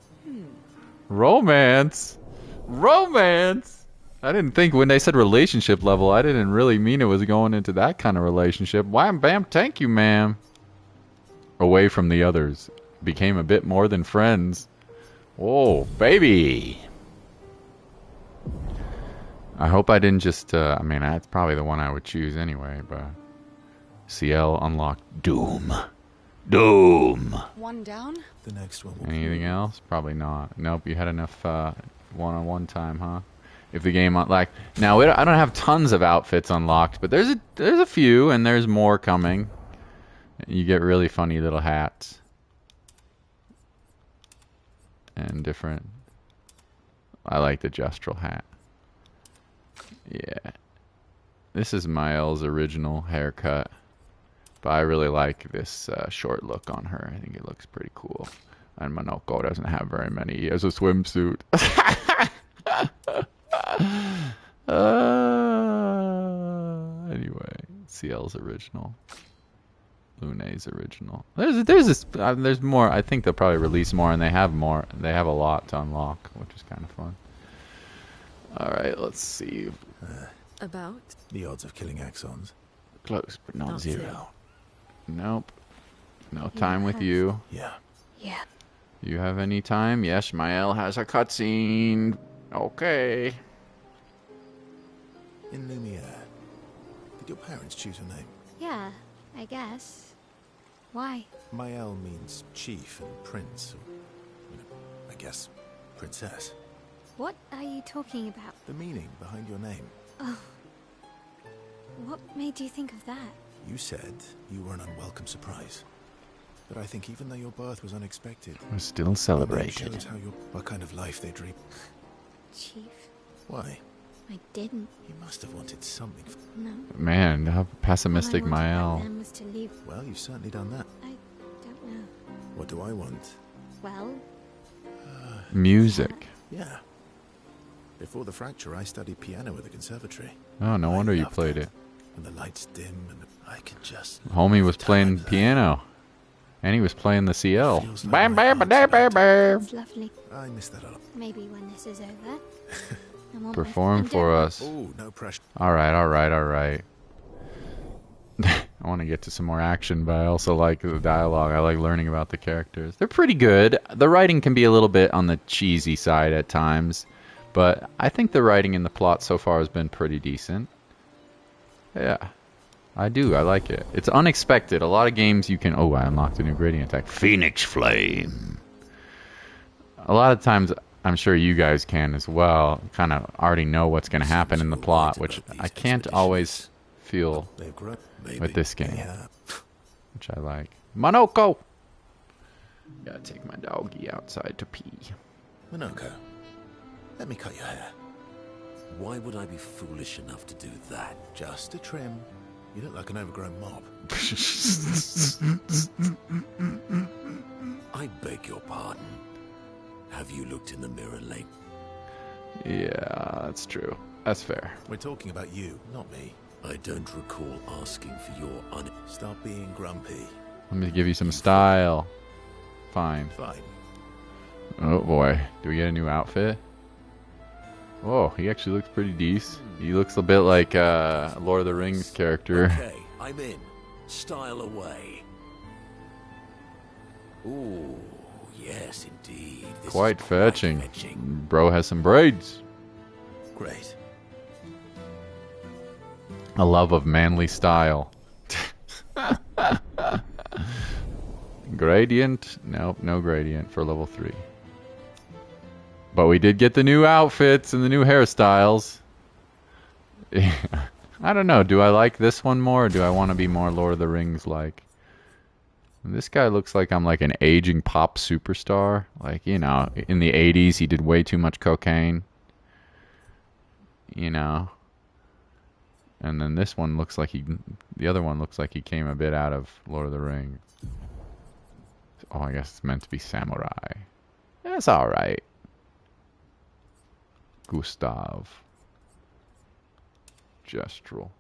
Romance! Romance! I didn't think when they said relationship level, I didn't really mean it was going into that kind of relationship. Wham bam, thank you, ma'am. Away from the others. Became a bit more than friends. Oh, baby! I hope I didn't just, I mean, that's probably the one I would choose anyway, but... CL unlocked. Doom. Doom. One down? The next one will... Anything else? Probably not. Nope, you had enough one-on-one time, huh? If the game like now, I don't have tons of outfits unlocked, but there's a few, and there's more coming. You get really funny little hats and different. I like the Justral hat. Yeah, this is Mael's original haircut. But I really like this short look on her. I think it looks pretty cool. And Minoko doesn't have very many. He has a swimsuit. Anyway, CL's original. Lune's original. There's more. I think they'll probably release more, and they have more. They have a lot to unlock, which is kind of fun. All right, let's see. About? The odds of killing Axons. Close, but not Not zero. zero. Nope. No time with you. Yeah. Yeah. You have any time? Yes, Mael has a cutscene. Okay. In Lumiere, did your parents choose your name? Yeah, I guess. Why? Mael means chief and prince, or, you know, I guess, princess. What are you talking about? The meaning behind your name. Oh. What made you think of that? You said you were an unwelcome surprise. But I think even though your birth was unexpected, We're still your name celebrated. shows what kind of life they dream. Chief, Why? I didn't. You must have wanted something. No. Man, how pessimistic All I wanted Mael. back then was to leave. Well, you've certainly done that. I don't know. What do I want? Well, Music. Yeah. Before the fracture, I studied piano at the conservatory. Oh, no I wonder you loved played it. it. And the lights dim, and I could just... Homie was playing time piano. And he was playing the CL. Feels like Bam, my bam, heart's bam, about bam, to- bam. it's lovely. I miss that a lot. Maybe when this is over. I want my Perform freedom. for us. Oh, no pressure. Alright, alright, alright. I want to get to some more action, but I also like the dialogue. I like learning about the characters. They're pretty good. The writing can be a little bit on the cheesy side at times, but I think the writing and the plot so far has been pretty decent. Yeah, I do. I like it. It's unexpected. A lot of games you can... Oh, I unlocked a new gradient attack. Phoenix Flame. A lot of times, I'm sure you guys can as well, kind of already know what's going to happen in the plot, which I can't always feel They've grown. Maybe. with this They game, have. which I like. Monoko! Gotta take my doggy outside to pee. Minoko, let me cut your hair. Why would I be foolish enough to do that? Just a trim. You look like an overgrown mob. I beg your pardon. Have you looked in the mirror lately? Yeah, that's true. That's fair. We're talking about you, not me. I don't recall asking for your Stop being grumpy. Let me give you some style. Fine. Fine. Oh boy. Do we get a new outfit? Oh, he actually looks pretty decent. He looks a bit like a Lord of the Rings character. Okay, I'm in. Style away. Ooh, yes, indeed. This is Quite fetching. fetching. Bro has some braids. Great. A love of manly style. Gradient? Nope, no gradient for level 3. But we did get the new outfits and the new hairstyles. I don't know. Do I like this one more, or do I want to be more Lord of the Rings like? This guy looks like I'm like an aging pop superstar. Like, you know, in the 80s he did way too much cocaine. You know. And then this one looks like the other one looks like he came a bit out of Lord of the Rings. Oh, I guess it's meant to be samurai. That's alright. Gustav. Gestural.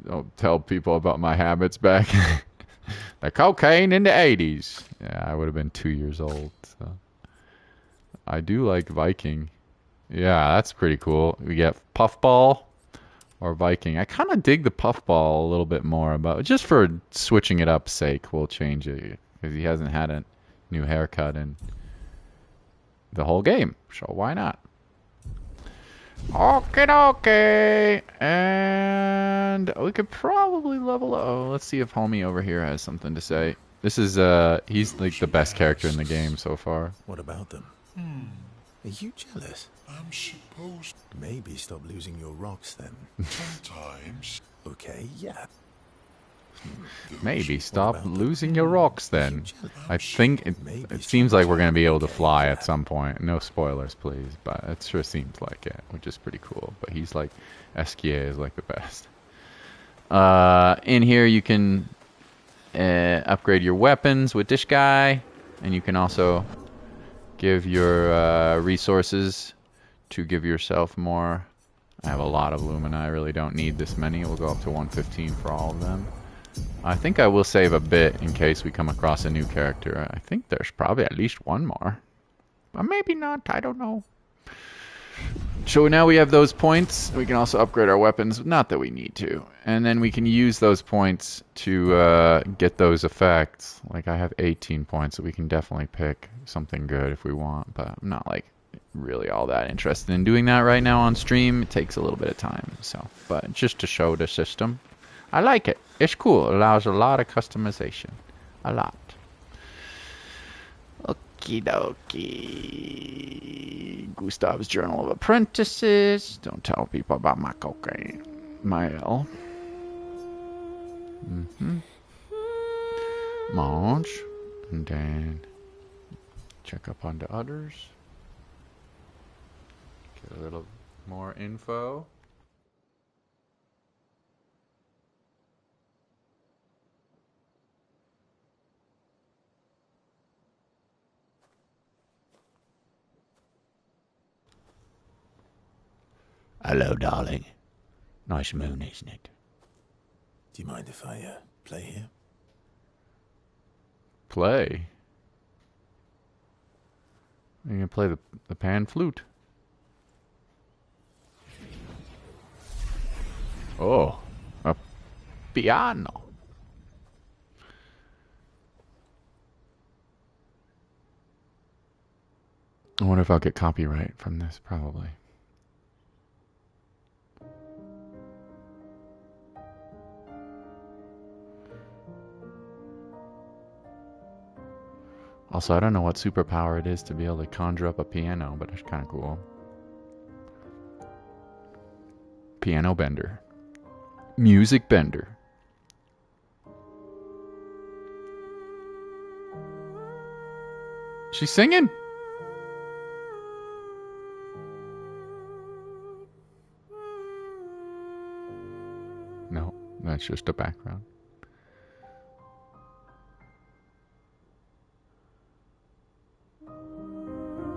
Don't tell people about my habits back. The cocaine in the 80s. Yeah, I would have been 2 years old. So. I do like Viking. Yeah, that's pretty cool. We get Puffball or Viking. I kind of dig the Puffball a little bit more, but just for switching it up sake, we'll change it because he hasn't had a new haircut in the whole game, so why not? Okay, and we could probably level up. Oh, let's see if homie over here has something to say. This is he's like the best character in the game so far. What about them? Are you jealous? I'm supposed Maybe stop losing your rocks then. sometimes. Okay, yeah. Maybe stop losing your rocks then. I think it Maybe seems like we're going to be able to fly at some point. No spoilers, please, but it sure seems like it, which is pretty cool. But he's like, Esquier is like the best. In here you can upgrade your weapons with this guy, and you can also give your resources to give yourself more. I have a lot of Lumina. I really don't need this many. We'll go up to 115 for all of them. I think I will save a bit in case we come across a new character. I think there's probably at least one more. But maybe not. I don't know. So now we have those points. We can also upgrade our weapons. Not that we need to. And then we can use those points to get those effects. Like I have 18 points, so we can definitely pick something good if we want. But I'm not like really all that interested in doing that right now on stream. It takes a little bit of time. So, but just to show the system, I like it. It's cool. It allows a lot of customization. A lot. Okie dokie. Gustav's Journal of Apprentices. Don't tell people about my cocaine. My L. Monge. And then check up on the others. Get a little more info. Hello, darling. Nice moon, isn't it? Do you mind if I play here? Play? You can play the pan flute. Oh, a piano. I wonder if I'll get copyright from this, probably. Also, I don't know what superpower it is to be able to conjure up a piano, but it's kind of cool. Piano bender. Music bender. She's singing. No, that's just a background.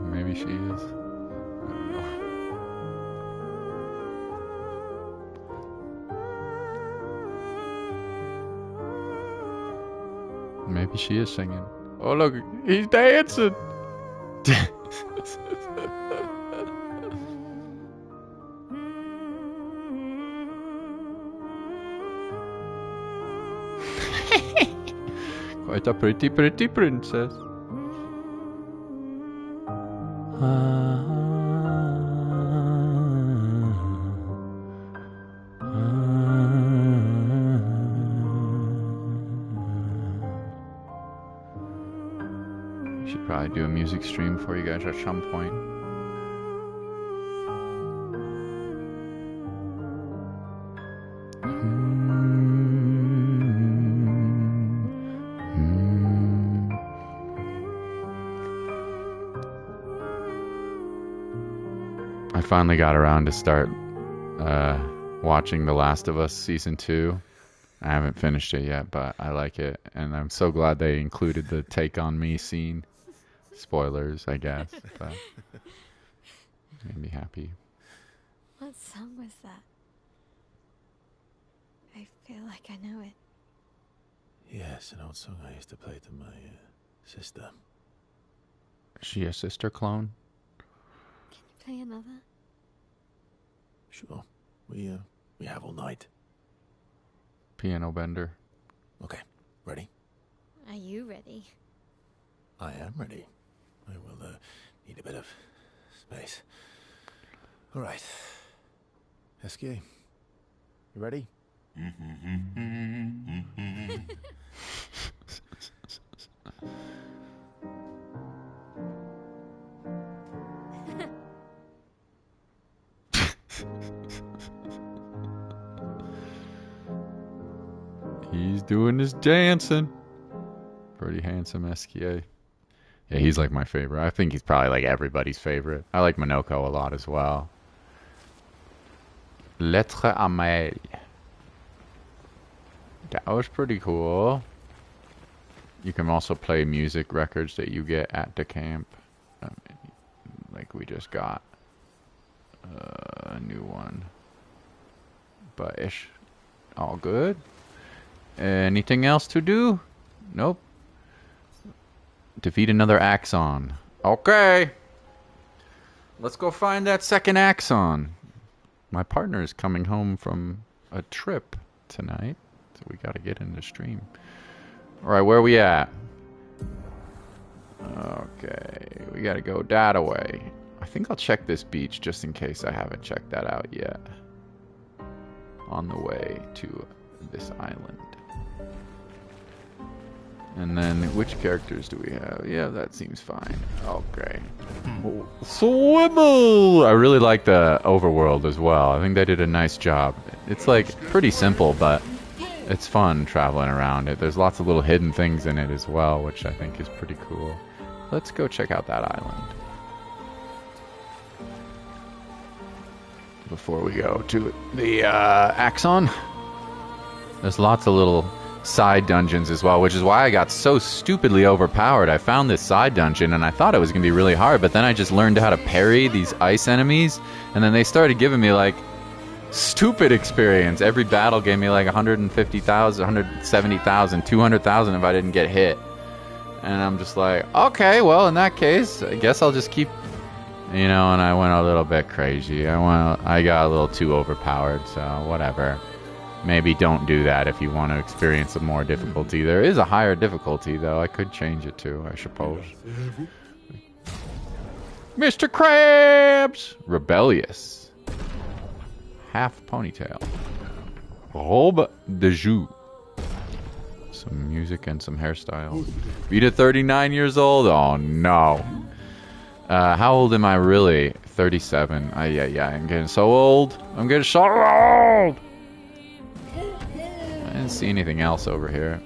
Maybe she is. I don't know. Maybe she is singing. Oh, look, he's dancing. Quite a pretty, pretty princess. Should probably do a music stream for you guys at some point. I finally got around to start watching The Last of Us Season 2. I haven't finished it yet, but I like it. And I'm so glad they included the Take On Me scene. Spoilers, I guess. But made me happy. What song was that? I feel like I know it. Yes, an old song I used to play to my sister. Is she a sister clone? Can you play another? Sure. We have all night. Piano bender. Okay, ready? Are you ready? I am ready. I will need a bit of space. All right. Esquier, you ready? He's doing his dancing. Pretty handsome Esquier. Yeah, he's like my favorite. I think he's probably like everybody's favorite. I like Monoko a lot as well. Lettre Amel. That was pretty cool. You can also play music records that you get at the camp. Like we just got a new one. But ish. All good. Anything else to do? Nope. Defeat another Axon. Okay. Let's go find that second axon. My partner is coming home from a trip tonight, so we got to get in the stream. All right, where are we at? Okay, we got to go that way. I think I'll check this beach just in case I haven't checked that out yet. On the way to this island. And then, which characters do we have? Yeah, that seems fine. Okay. Swimmel! I really like the overworld as well. I think they did a nice job. It's like pretty simple, but it's fun traveling around it. There's lots of little hidden things in it as well, which I think is pretty cool. Let's go check out that island. Before we go to the Axon. There's lots of little side dungeons as well, which is why I got so stupidly overpowered. I found this side dungeon and I thought it was going to be really hard, but then I just learned how to parry these ice enemies, and then they started giving me like stupid experience. Every battle gave me like 150,000, 170,000, 200,000 if I didn't get hit. And I'm just like, okay, well, in that case, I guess I'll just keep, you know, and I went a little bit crazy. I got a little too overpowered, so whatever. Maybe don't do that if you want to experience some more difficulty. There is a higher difficulty, though. I could change it too, I suppose. Mr. Krabs! Rebellious. Half ponytail. Robe de joue. Some music and some hairstyles. Beat at 39 years old? Oh, no. How old am I really? 37. Yeah, I'm getting so old. I'm getting so old! I didn't see anything else over here.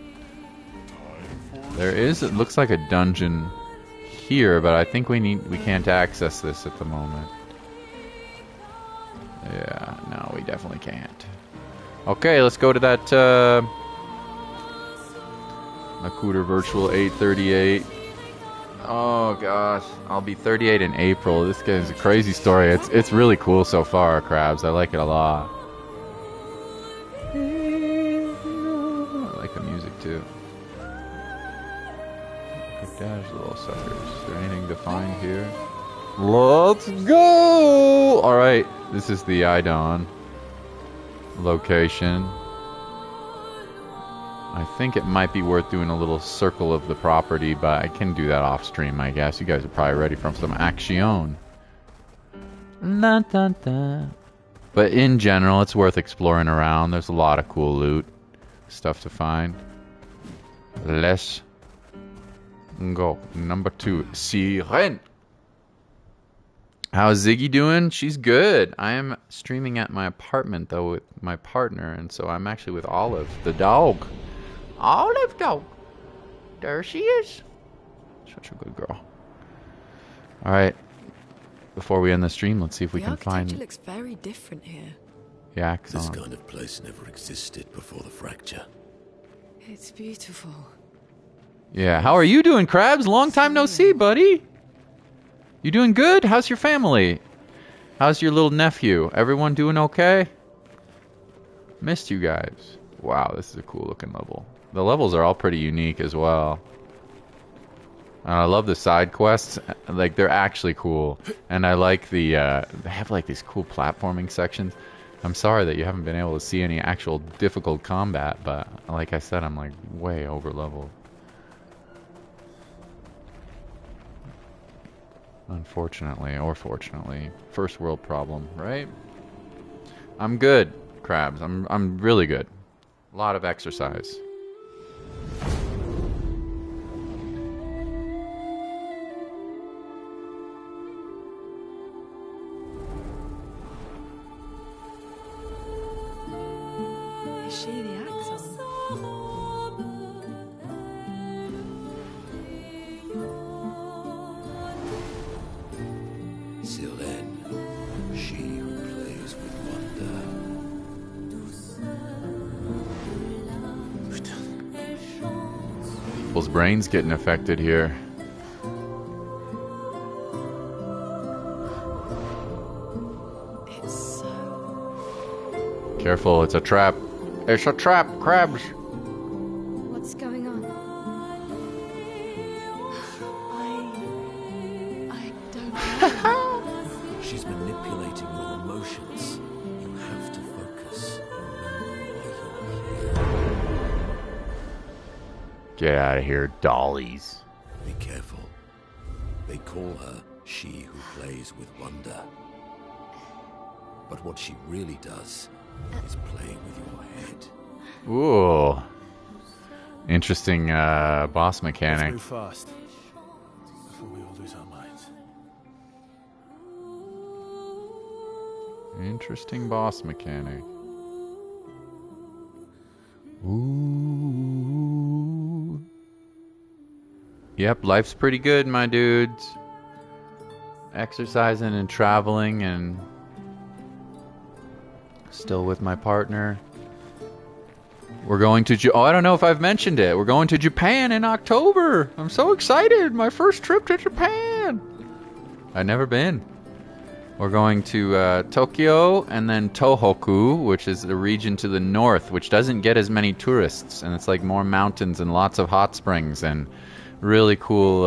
There is, it looks like a dungeon here, but I think we can't access this at the moment. Yeah, no, we definitely can't. Okay, let's go to that Makuder Virtual 838. Oh gosh, I'll be 38 in April. This guy's a crazy story. It's really cool so far, Krabs. I like it a lot. I like the music too. Dash, little suckers. Is there anything to find here? Let's go! Alright, this is the Idon location. I think it might be worth doing a little circle of the property, but I can do that off stream, I guess. You guys are probably ready for some action. But in general, it's worth exploring around. There's a lot of cool loot stuff to find. Let's go. Number 2, Siren. How's Ziggy doing? She's good. I am streaming at my apartment, though, with my partner, and so I'm actually with Olive, the dog. Olive dog. There she is. Such a good girl. Alright. Before we end the stream, let's see if we can find... The architecture looks very different here. the Axon. This kind of place never existed before the fracture. It's beautiful. Yeah, how are you doing, Krabs? Long time no see, buddy. You doing good? How's your family? How's your little nephew? Everyone doing okay? Missed you guys. Wow, this is a cool looking level. The levels are all pretty unique as well. I love the side quests. Like, they're actually cool. And I like the, they have like these cool platforming sections. I'm sorry that you haven't been able to see any actual difficult combat, but like I said, I'm like way over leveled. Unfortunately, or fortunately. First world problem, right? I'm good, Krabs. I'm really good. A lot of exercise. Is she the Axon? Sylvain, she who plays with wonder. People's brains getting affected here. It's so... Careful, it's a trap. It's a trap, Krabs. What's going on? I don't know. Get out of here, dollies. Be careful. They call her she who plays with wonder. But what she really does is play with your head. Ooh. Interesting boss mechanic. Let's move fast before we all lose our minds. Interesting boss mechanic. Ooh. Yep, life's pretty good, my dudes. Exercising and traveling and still with my partner. We're going to I don't know if I've mentioned it. We're going to Japan in October. I'm so excited. My first trip to Japan. I've never been. We're going to Tokyo and then Tohoku, which is the region to the north, which doesn't get as many tourists. And it's like more mountains and lots of hot springs and really cool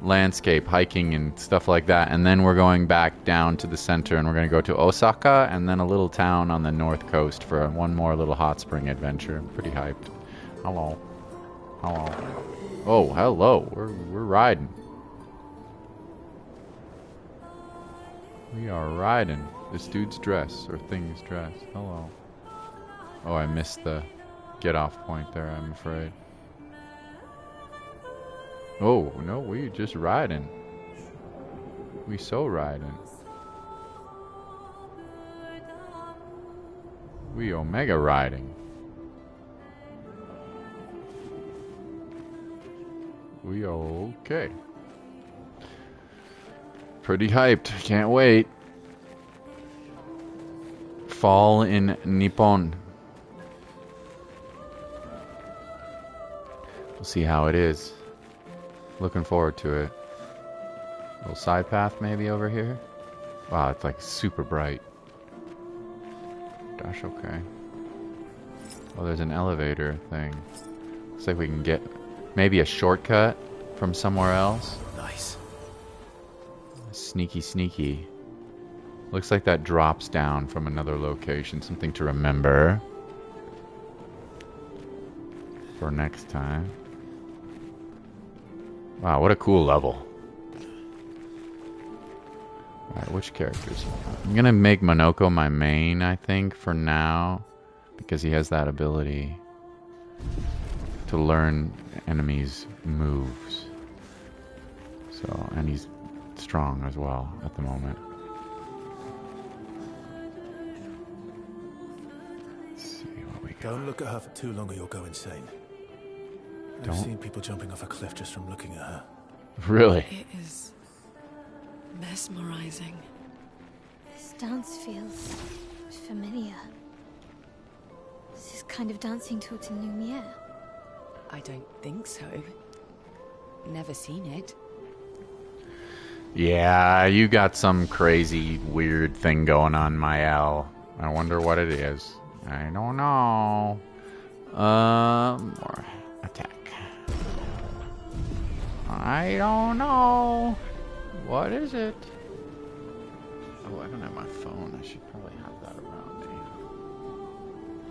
landscape, hiking and stuff like that. And then we're going back down to the center and we're going to go to Osaka and then a little town on the north coast for one more little hot spring adventure. I'm pretty hyped. Hello. Hello. Oh, hello. We're riding. We are riding. This dude's dress or thing is dressed. Hello. Oh, I missed the get off point there, I'm afraid. Oh, no, we just riding. We so riding. We omega riding. We okay. Pretty hyped. Can't wait. Fall in Nippon. We'll see how it is. Looking forward to it. Little side path maybe over here. Wow, it's like super bright. Gosh, okay. Oh, there's an elevator thing. Looks like we can get maybe a shortcut from somewhere else. Nice. Sneaky, sneaky. Looks like that drops down from another location. Something to remember for next time. Wow, what a cool level. Alright, which characters? I'm gonna make Monoko my main, I think, for now. Because he has that ability to learn enemies' moves. So, and he's strong as well at the moment. Let's see what we got. Don't look at her for too long or you'll go insane. I've seen people jumping off a cliff just from looking at her. Really? It is mesmerizing. This dance feels familiar. This is kind of dancing to a Lumiere. I don't think so. Never seen it. Yeah, you got some crazy, weird thing going on, Mael. I wonder what it is. I don't know. More attack. I don't know. What is it? Oh, I don't have my phone. I should probably have that around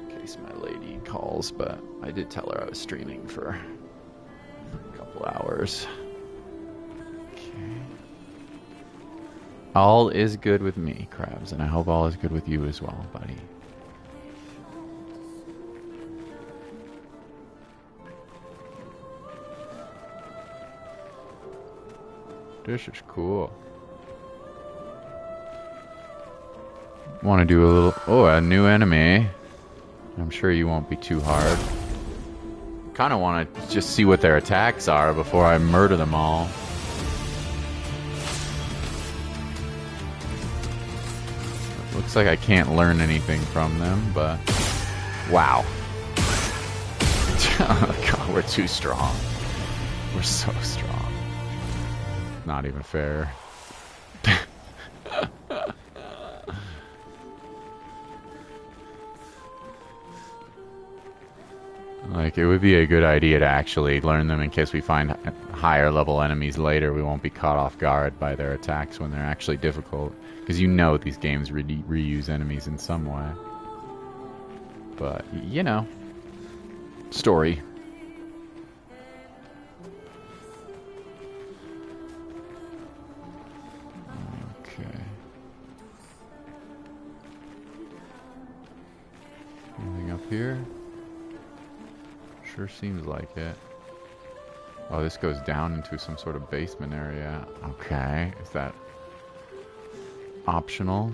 me. In case my lady calls, but I did tell her I was streaming for a couple hours. Okay. All is good with me, Krabs, and I hope all is good with you as well, buddy. This is cool. Want to do a little... Oh, a new enemy. I'm sure you won't be too hard. Kind of want to just see what their attacks are before I murder them all. Looks like I can't learn anything from them, but... Wow. Oh, God, we're too strong. We're so strong. Not even fair. Like, it would be a good idea to actually learn them in case we find higher level enemies later. We won't be caught off guard by their attacks when they're actually difficult. Because you know these games reuse enemies in some way. But, you know. Story. here? Sure seems like it. Oh, this goes down into some sort of basement area. Okay, is that optional?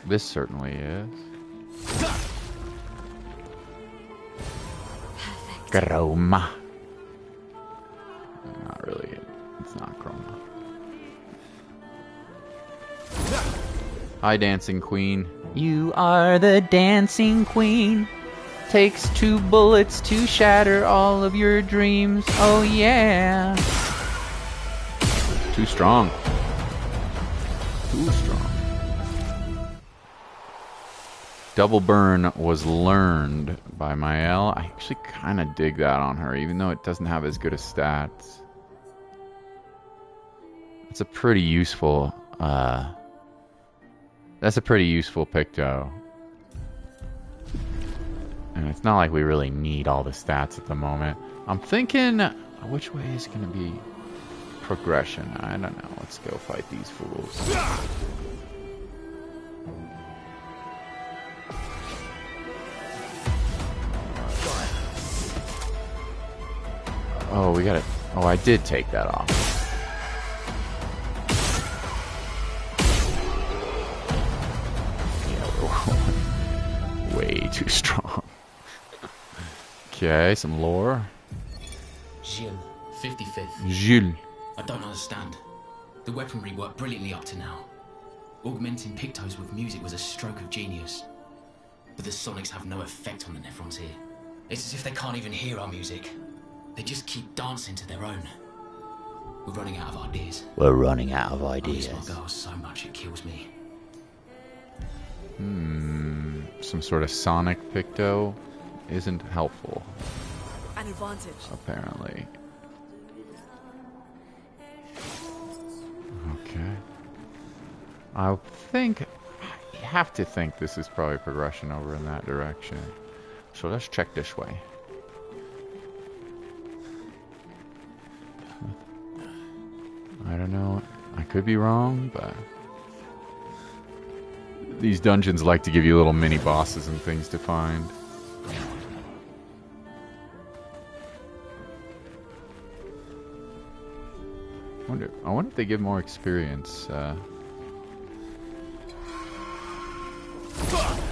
This certainly is. Chroma. Not really. It's not chroma. Hi, dancing queen. You are the dancing queen. Takes 2 bullets to shatter all of your dreams. Oh yeah. Too strong. Too strong. Double burn was learned by Mael. I actually kind of dig that on her, even though it doesn't have as good a stats. It's a pretty useful, that's a pretty useful Picto. And it's not like we really need all the stats at the moment. I'm thinking, which way is going to be progression? I don't know. Let's go fight these fools. Oh, we got it. Oh, I did take that off. Yeah, we're way too strong. Okay, some lore. Gilles, 55th. Gilles. I don't understand. The weaponry worked brilliantly up to now. Augmenting Pictos with music was a stroke of genius. But the sonics have no effect on the Nephrons here. It's as if they can't even hear our music. They just keep dancing to their own. We're running out of ideas. We're running out of ideas. I miss my girls so much it kills me. Some sort of sonic Picto isn't helpful. An advantage. Apparently. Okay. I have to think this is probably progression over in that direction. So let's check this way. I don't know. I could be wrong, but these dungeons like to give you little mini bosses and things to find. I wonder if they give more experience. I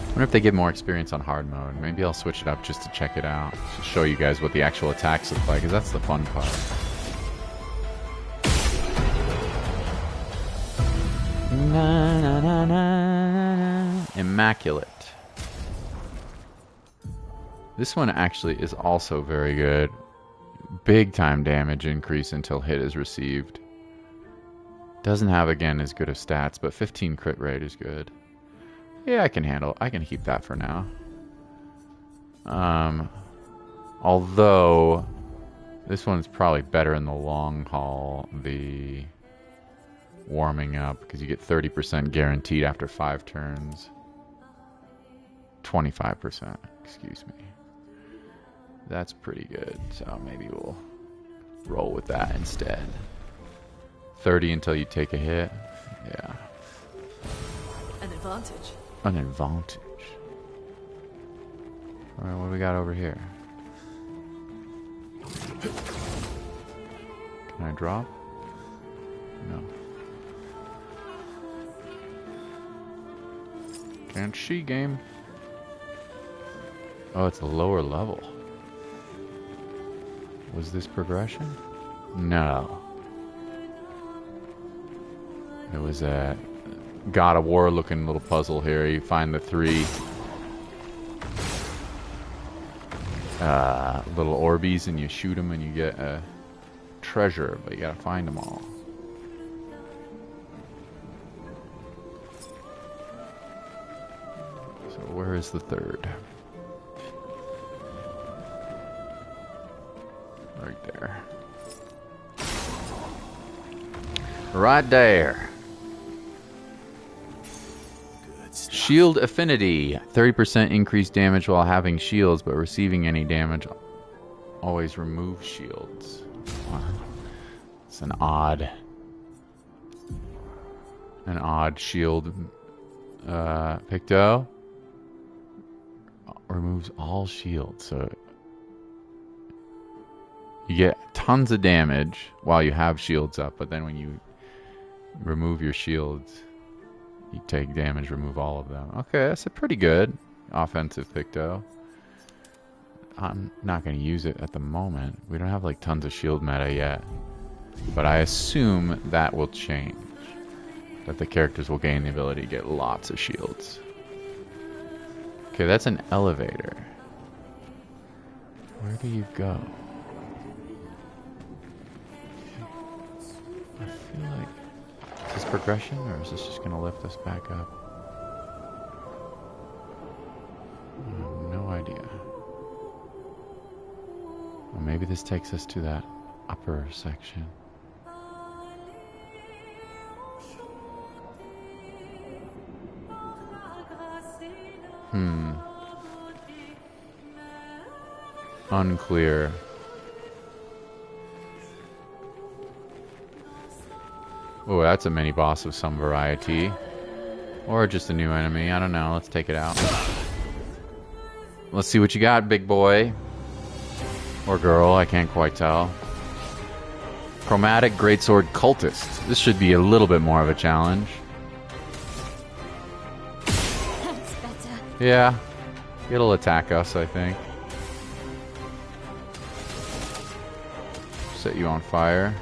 wonder if they give more experience on hard mode. Maybe I'll switch it up just to check it out. To show you guys what the actual attacks look like, because that's the fun part. Na, na, na, na. Immaculate. This one actually is also very good. Big time damage increase until hit is received. Doesn't have, again, as good of stats, but 15 crit rate is good. Yeah, I can keep that for now. Although this one's probably better in the long haul, the warming up, because you get 30% guaranteed after 5 turns. 25%, excuse me. That's pretty good, so maybe we'll roll with that instead. 30 until you take a hit. Yeah. An advantage. An advantage. Alright, what do we got over here? Can I drop? No. Can't see, game. Oh, it's a lower level. Was this progression? No. It was a God of War looking little puzzle here. You find the 3 little Orbeez and you shoot them and you get a treasure, but you gotta find them all. So where is the 3rd? Right there. Right there. Shield affinity. 30% increased damage while having shields, but receiving any damage always removes shields. Wow. It's an odd shield Picto. removes all shields. So you get tons of damage while you have shields up, but then when you remove your shields, you take damage, remove all of them. Okay, that's a pretty good offensive Picto. I'm not going to use it at the moment. We don't have like tons of shield meta yet. But I assume that will change. That the characters will gain the ability to get lots of shields. Okay, that's an elevator. Where do you go? I feel like... Is this progression, or is this just going to lift us back up? I have no idea. Well, maybe this takes us to that upper section. Unclear. Oh, that's a mini boss of some variety. Or just a new enemy. I don't know. Let's take it out. Let's see what you got, big boy. Or girl, I can't quite tell. Chromatic Greatsword Cultist. This should be a little bit more of a challenge. That's better. Yeah. It'll attack us, I think. Set you on fire.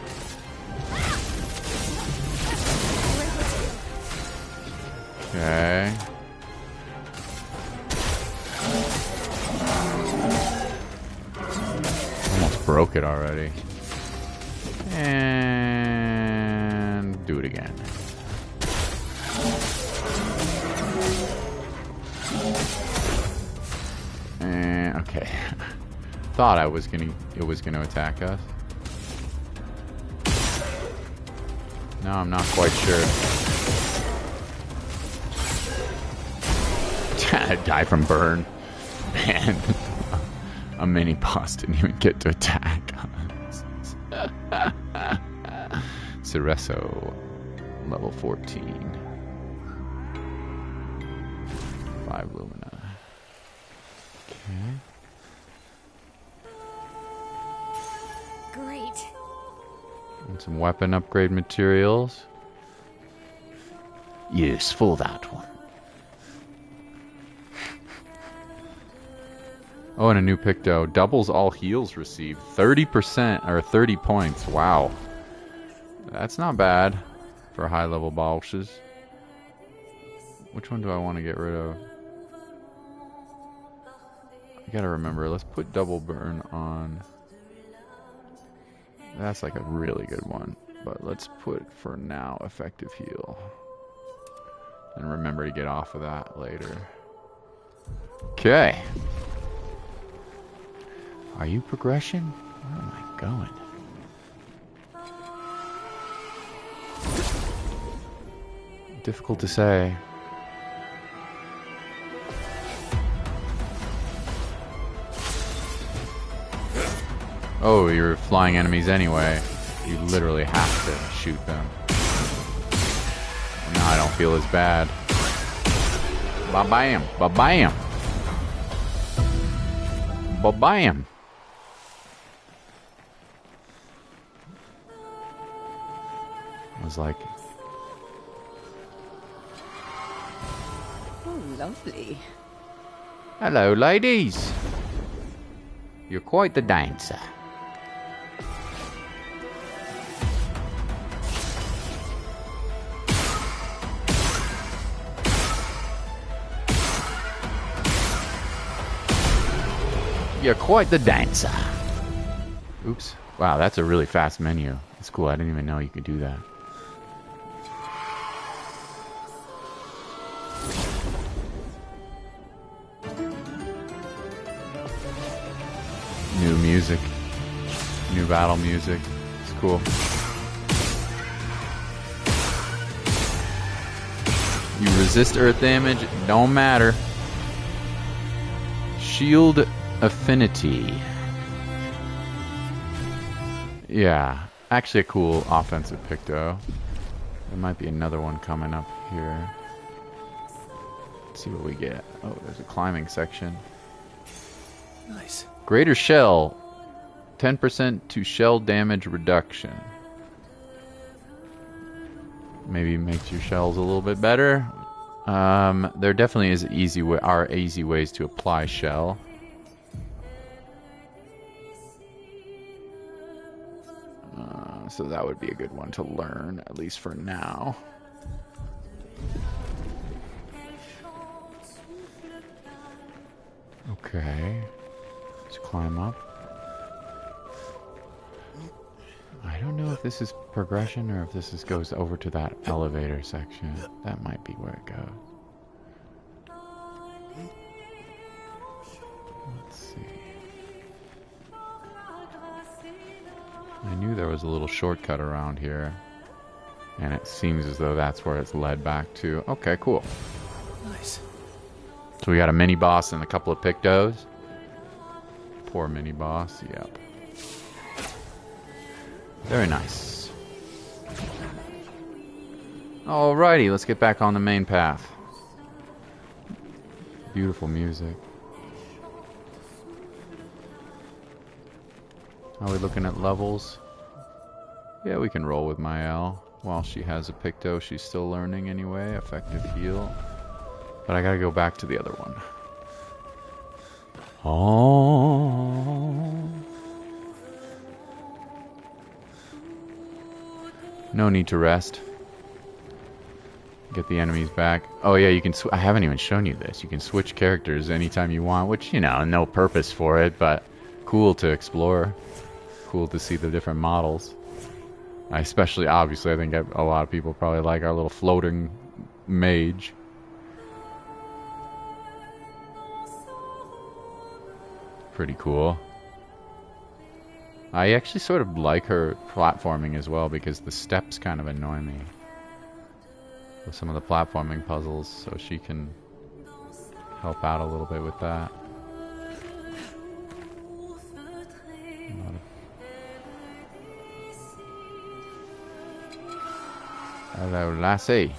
Okay. Almost broke it already. And do it again. And okay. Thought it was gonna attack us. No, I'm not quite sure. Die from burn. Man, a mini boss didn't even get to attack us. Cereso, level 14. 5 Lumina. Okay. Great. And some weapon upgrade materials. Yes, for that one. Oh, and a new Picto. Doubles all heals received. 30% or 30 points. Wow. That's not bad for high level bosses. Which one do I want to get rid of? I gotta remember. Let's put double burn on. That's like a really good one. But let's put, for now, effective heal. And remember to get off of that later. Okay. Are you progression? Where am I going? Difficult to say. Oh, you're flying enemies anyway. You literally have to shoot them. Now I don't feel as bad. Ba-bam! Ba-bam! Ba-bam! I was like... Oh, lovely. Hello, ladies. You're quite the dancer. You're quite the dancer. Oops. Wow, that's a really fast menu. It's cool. I didn't even know you could do that. New music. New battle music. It's cool. You resist earth damage. Don't matter. Shield affinity. Yeah. Actually a cool offensive Picto. There might be another one coming up here. Let's see what we get. Oh, there's a climbing section. Nice. Greater shell. 10% to shell damage reduction. Maybe makes your shells a little bit better. There definitely is are easy ways to apply shell. So that would be a good one to learn, at least for now. Okay. Let's climb up. I don't know if this is progression or if this goes over to that elevator section. That might be where it goes. Let's see. I knew there was a little shortcut around here. And it seems as though that's where it's led back to. Okay, cool. Nice. So we got a mini-boss and a couple of Pictos. Poor mini-boss, yep. Very nice. Alrighty, let's get back on the main path. Beautiful music. How are we looking at levels? Yeah, we can roll with Mael. While she has a Picto, she's still learning anyway. Effective heal. But I gotta go back to the other one. Oh. No need to rest. Get the enemies back. Oh yeah, you can. I haven't even shown you this. You can switch characters anytime you want, which, you know, no purpose for it, but cool to explore. Cool to see the different models. Especially, obviously, I think a lot of people probably like our little floating mage. Pretty cool. I actually sort of like her platforming as well because the steps kind of annoy me. With some of the platforming puzzles, so she can help out a little bit with that. Hello, lassie.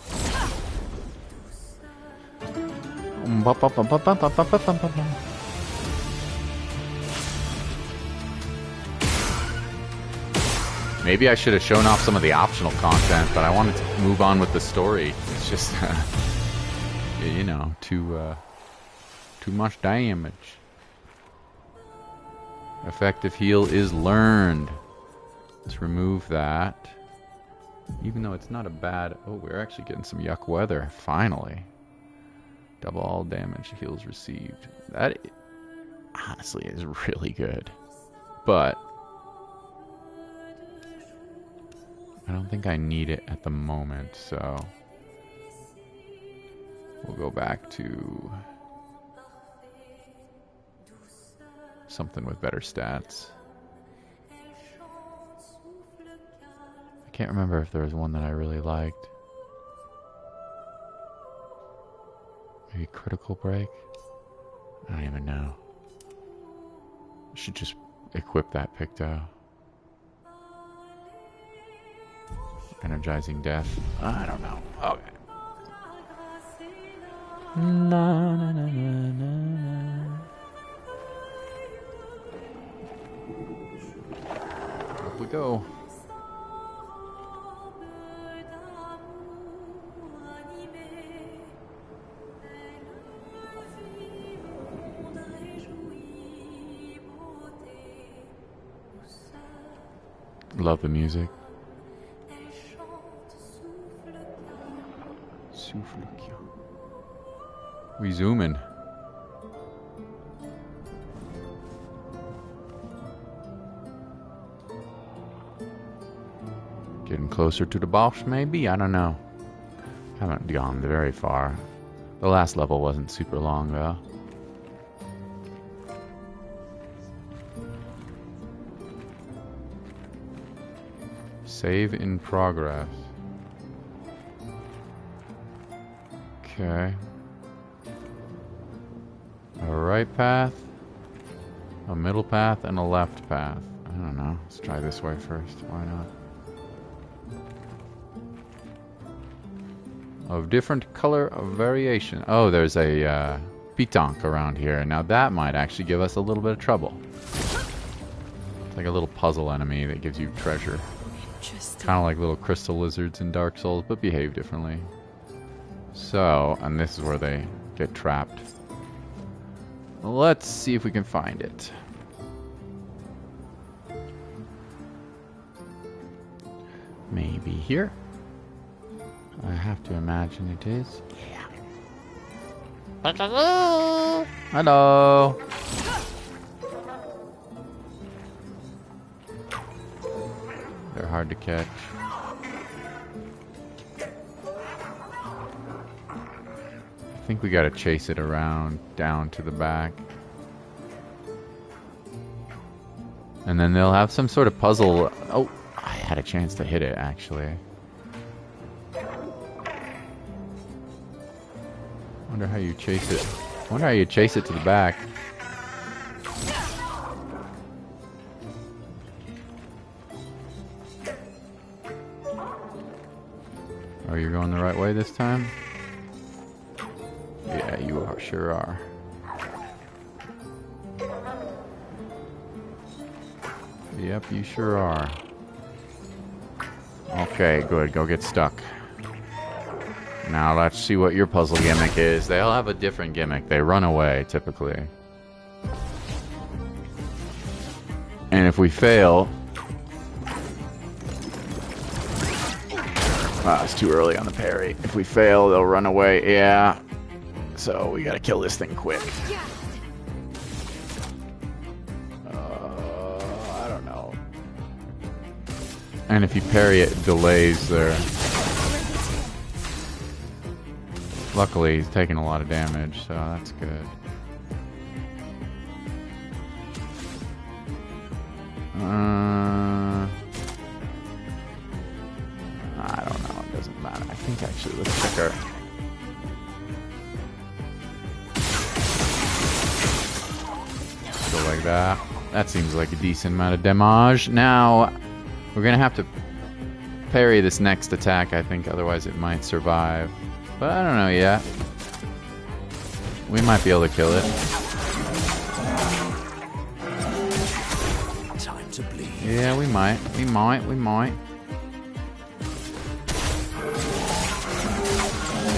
Maybe I should have shown off some of the optional content, but I wanted to move on with the story. It's just, you know, too much damage. Effective heal is learned. Let's remove that. Even though it's not a bad... Oh, we're actually getting some yuck weather, finally. Double all damage, heals received. That, honestly, is really good. But I don't think I need it at the moment, so we'll go back to something with better stats. I can't remember if there was one that I really liked. Maybe critical break? I don't even know. I should just equip that Picto. Energizing death. I don't know. Okay. Na, na, na, na, na. Up we go. Love the music. We zoom in. Getting closer to the boss, maybe? I don't know. Haven't gone very far. The last level wasn't super long, though. Save in progress. Okay. A right path, a middle path, and a left path. I don't know. Let's try this way first. Why not? Of different color of variation. Oh, there's a Pitonk around here. Now that might actually give us a little bit of trouble. It's like a little puzzle enemy that gives you treasure. Kind of like little crystal lizards in Dark Souls, but behave differently. So, and this is where they get trapped. Let's see if we can find it. Maybe here. I have to imagine it is. Yeah. Hello. Hello. They're hard to catch. I think we gotta chase it around down to the back. And then they'll have some sort of puzzle. Oh, I had a chance to hit it actually. Wonder how you chase it. Wonder how you chase it to the back. Are you going the right way this time? Yeah, you are. Sure are. Yep, you sure are. Okay, good. Go get stuck. Now let's see what your puzzle gimmick is. They all have a different gimmick. They run away, typically. And if we fail... Ah, it's too early on the parry. If we fail, they'll run away. Yeah. So we gotta kill this thing quick. I don't know. And if you parry it, it delays their... Luckily, he's taking a lot of damage, so that's good. I don't know. It doesn't matter. I think actually, let's check our... Go like that. That seems like a decent amount of damage. Now, we're gonna have to parry this next attack, I think, otherwise it might survive. But I don't know yet. We might be able to kill it. Time to bleed. Yeah, we might. We might.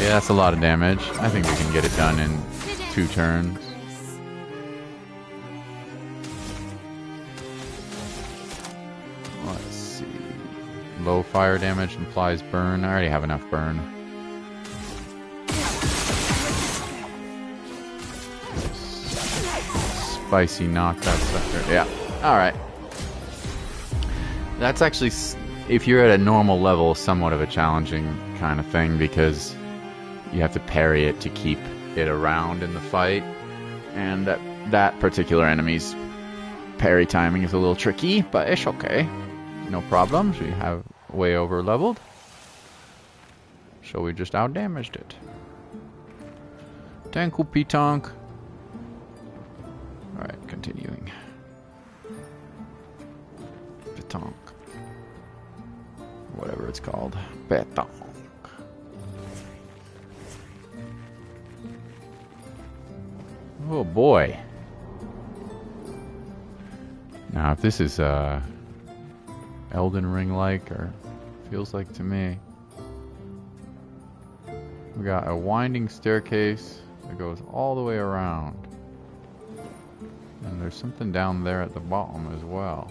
Yeah, that's a lot of damage. I think we can get it done in 2 turns. Let's see. Low fire damage implies burn. I already have enough burn. Spicy knock that sucker. Yeah. Alright. That's actually, if you're at a normal level, somewhat of a challenging kind of thing because you have to parry it to keep it around in the fight. And that particular enemy's parry timing is a little tricky, but it's okay. No problems. We have way over leveled. So we just out damaged it. Tanku Pitonk. Alright, continuing. Pitonk. Whatever it's called. Pitonk. Oh boy. Now if this is Elden Ring like, or feels like to me. We got a winding staircase that goes all the way around. And there's something down there at the bottom as well.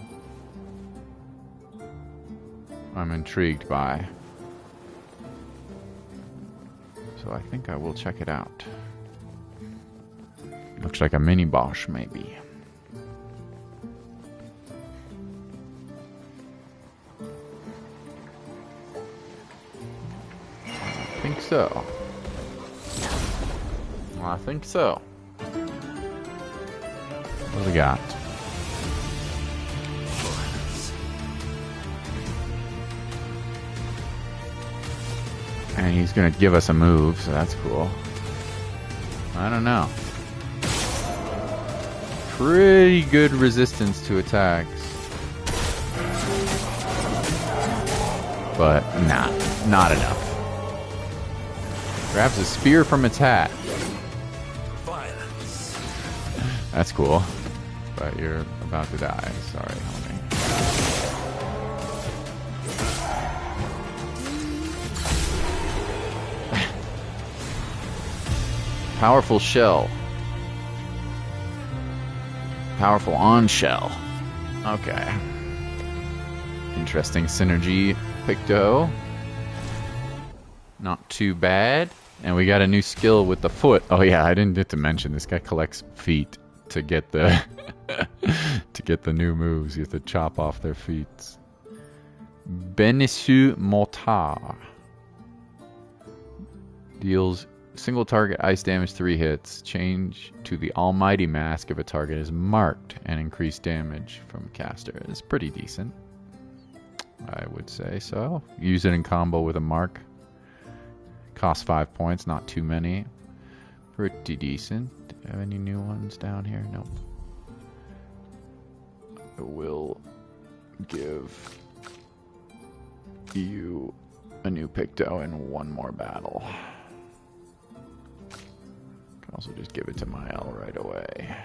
I'm intrigued by. So I think I will check it out. Looks like a mini boss, maybe. I think so. I think so. What do we got? And he's gonna give us a move, so that's cool. I don't know. Pretty good resistance to attacks. But not enough. Grabs a spear from its hat. Fire. That's cool. But you're about to die. Sorry, homie. Powerful shell. Powerful on shell. Okay. Interesting synergy, Picto. Not too bad. And we got a new skill with the foot. Oh yeah, I didn't get to mention this guy collects feet to get the to get the new moves. You have to chop off their feet. Benissu Mortar deals single target ice damage 3 hits. Change to the Almighty Mask if a target is marked and increase damage from caster. It's pretty decent, I would say so. Use it in combo with a mark. Costs 5 points, not too many. Pretty decent. Do you have any new ones down here? Nope. I will give you a new Picto and one more battle. Can also just give it to Mael right away.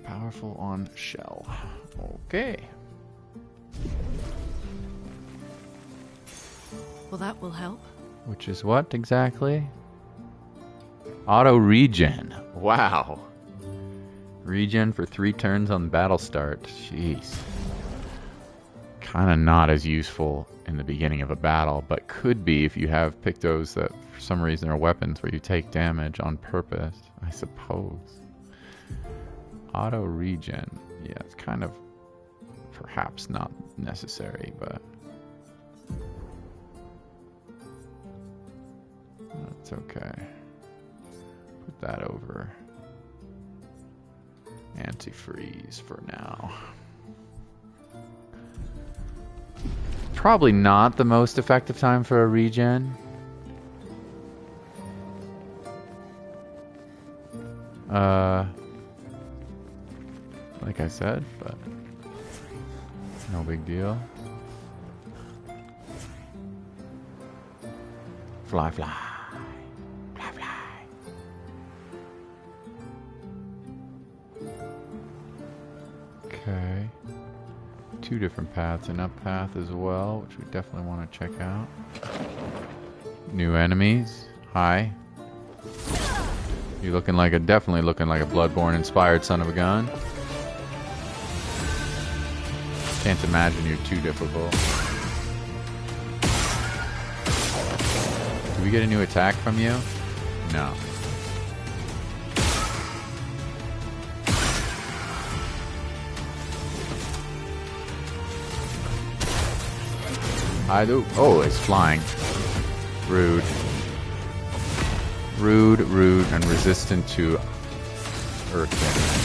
Powerful on shell. Okay. Well, that will help. Which is what exactly? Auto regen. Wow. Regen for 3 turns on battle start. Jeez. Kind of not as useful in the beginning of a battle, but could be if you have Pictos that for some reason are weapons where you take damage on purpose, I suppose. Auto regen. Yeah, it's kind of perhaps not necessary, but that's okay. Put that over antifreeze for now. Probably not the most effective time for a regen. Like I said, but no big deal. Fly, fly. Fly, fly. Okay. 2 different paths, an up path as well, which we definitely want to check out. New enemies. Hi. You looking like a, definitely looking like a Bloodborne inspired son of a gun. Can't imagine you're too difficult. Do we get a new attack from you? No. I do. Oh, it's flying. Rude. Rude, rude, and resistant to earth damage.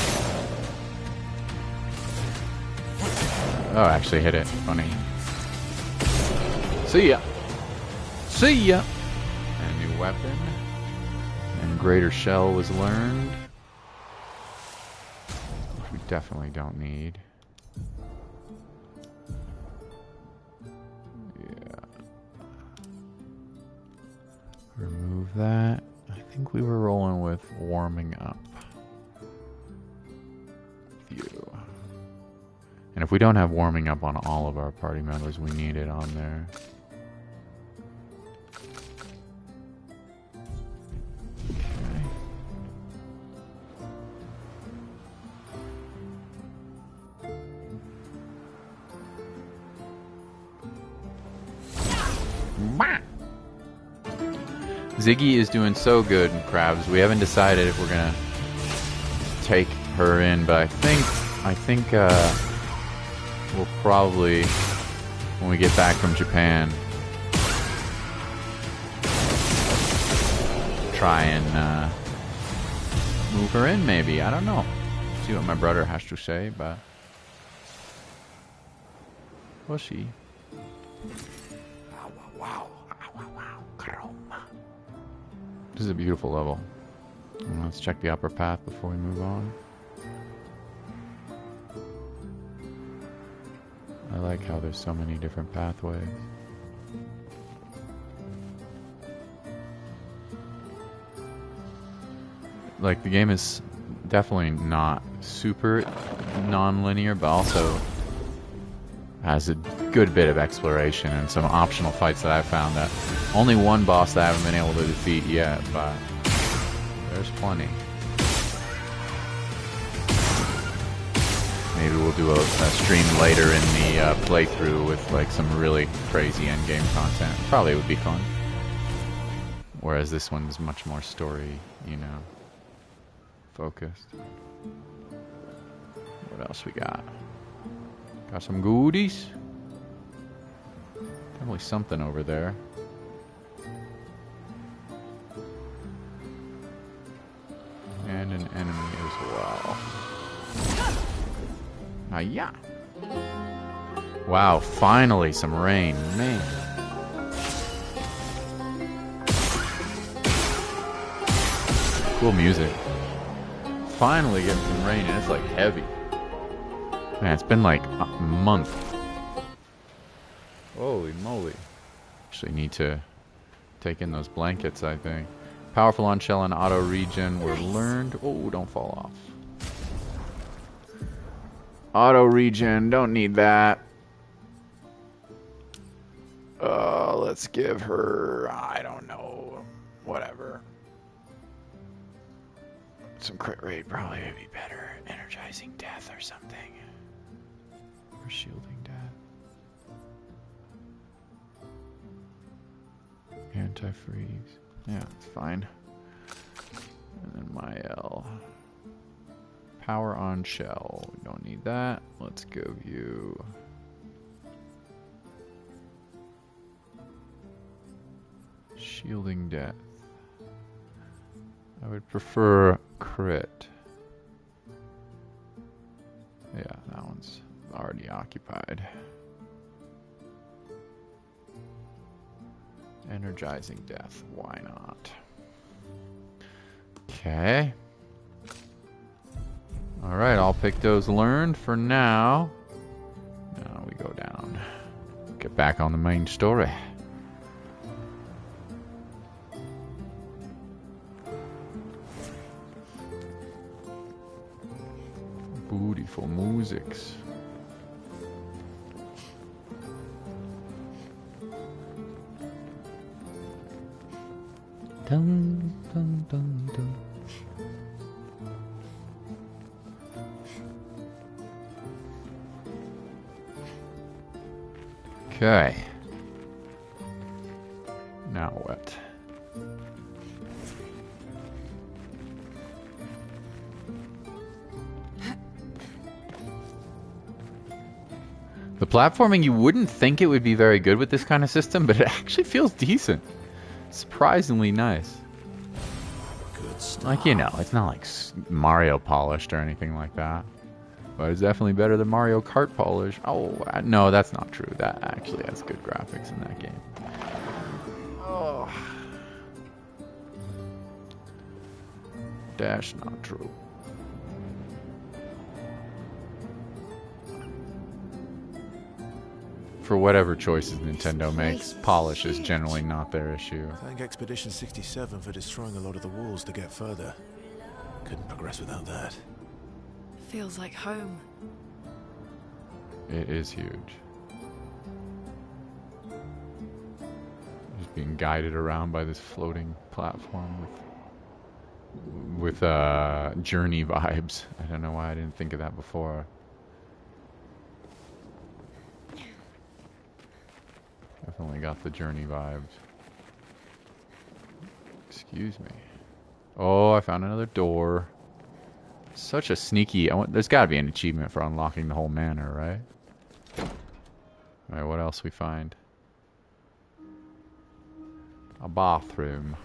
Oh, actually hit it. Funny. See ya. See ya. And a new weapon. And greater shell was learned. Which we definitely don't need. Remove that. I think we were rolling with warming up. View. And if we don't have warming up on all of our party members, we need it on there. Ziggy is doing so good in Crabs. We haven't decided if we're gonna take her in, but I think we'll probably, when we get back from Japan, try and move her in. Maybe, I don't know. See what my brother has to say, but we'll see. Wow. This is a beautiful level. Let's check the upper path before we move on. I like how there's so many different pathways. Like the game is Definitely not super non-linear, but also has a good bit of exploration and some optional fights that I found that only one boss that I haven't been able to defeat yet, but there's plenty. Maybe we'll do a stream later in the playthrough with like some really crazy endgame content. Probably would be fun. Whereas this one's much more story, you know, focused. What else we got? Got some goodies. Probably something over there. And an enemy as well. Yeah. Wow, finally some rain. Man. Cool music. Finally getting some rain, and it's like heavy. Man, it's been like a month. Holy moly. Actually need to take in those blankets, I think. Powerful on shell and auto regen were learned. Oh, don't fall off. Auto regen, don't need that. Let's give her, I don't know, whatever. Some crit rate probably would be better. Energizing death or something. Or shielding death. Anti-freeze. Yeah, it's fine. And then my L. Power on shell. We don't need that. Let's give you... shielding death. I would prefer crit. Yeah, that one's already occupied. Energizing death. Why not? Okay. Alright, I'll pick those learned for now. Now we go down. Get back on the main story. Beautiful musics. Dun, dun, dun, dun. Okay. Now what? The platforming, you wouldn't think it would be very good with this kind of system, but it actually feels decent. Surprisingly nice. Like, you know, it's not like Mario polished or anything like that. But it's definitely better than Mario Kart polish. Oh, no, that's not true. That actually has good graphics in that game. Oh. Dash not true. For whatever choices Nintendo makes, polish is generally not their issue. Thank Expedition 67 for destroying a lot of the walls to get further. Couldn't progress without that. Feels like home. It is huge. Just being guided around by this floating platform with Journey vibes. I don't know why I didn't think of that before. Definitely got the Journey vibes. Excuse me. Oh, I found another door. Such a sneaky... there's got to be an achievement for unlocking the whole manor, right? Alright, what else we find? A bathroom.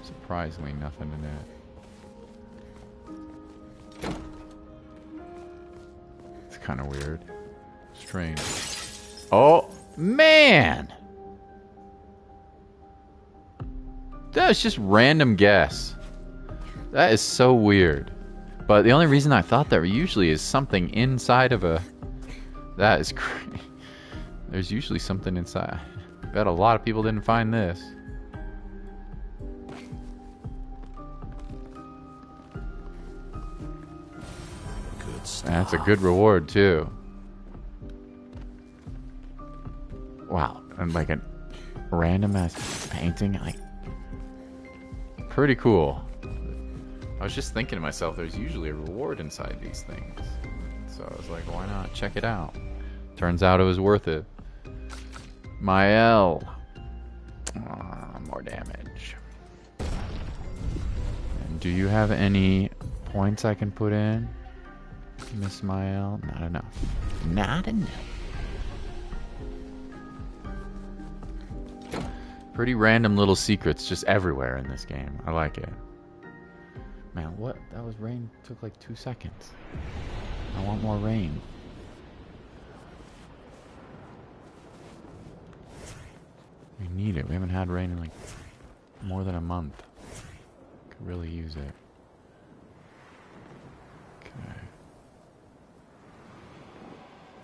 Surprisingly, nothing in it. It's kind of weird. Strange. Oh, man! That was just random guess. That is so weird. But the only reason I thought that usually is something inside of a... That is crazy. There's usually something inside. I bet a lot of people didn't find this. good start. That's a good reward too. Wow, and like a random ass painting, like pretty cool. I was just thinking to myself, there's usually a reward inside these things, so I was like, why not check it out? Turns out it was worth it. Mael, more damage. And do you have any points I can put in, Miss Mael? Not enough. Not enough. Pretty random little secrets just everywhere in this game. I like it. Man, what? That was rain. Took like 2 seconds. I want more rain. We need it. We haven't had rain in like more than a month. Could really use it. Okay.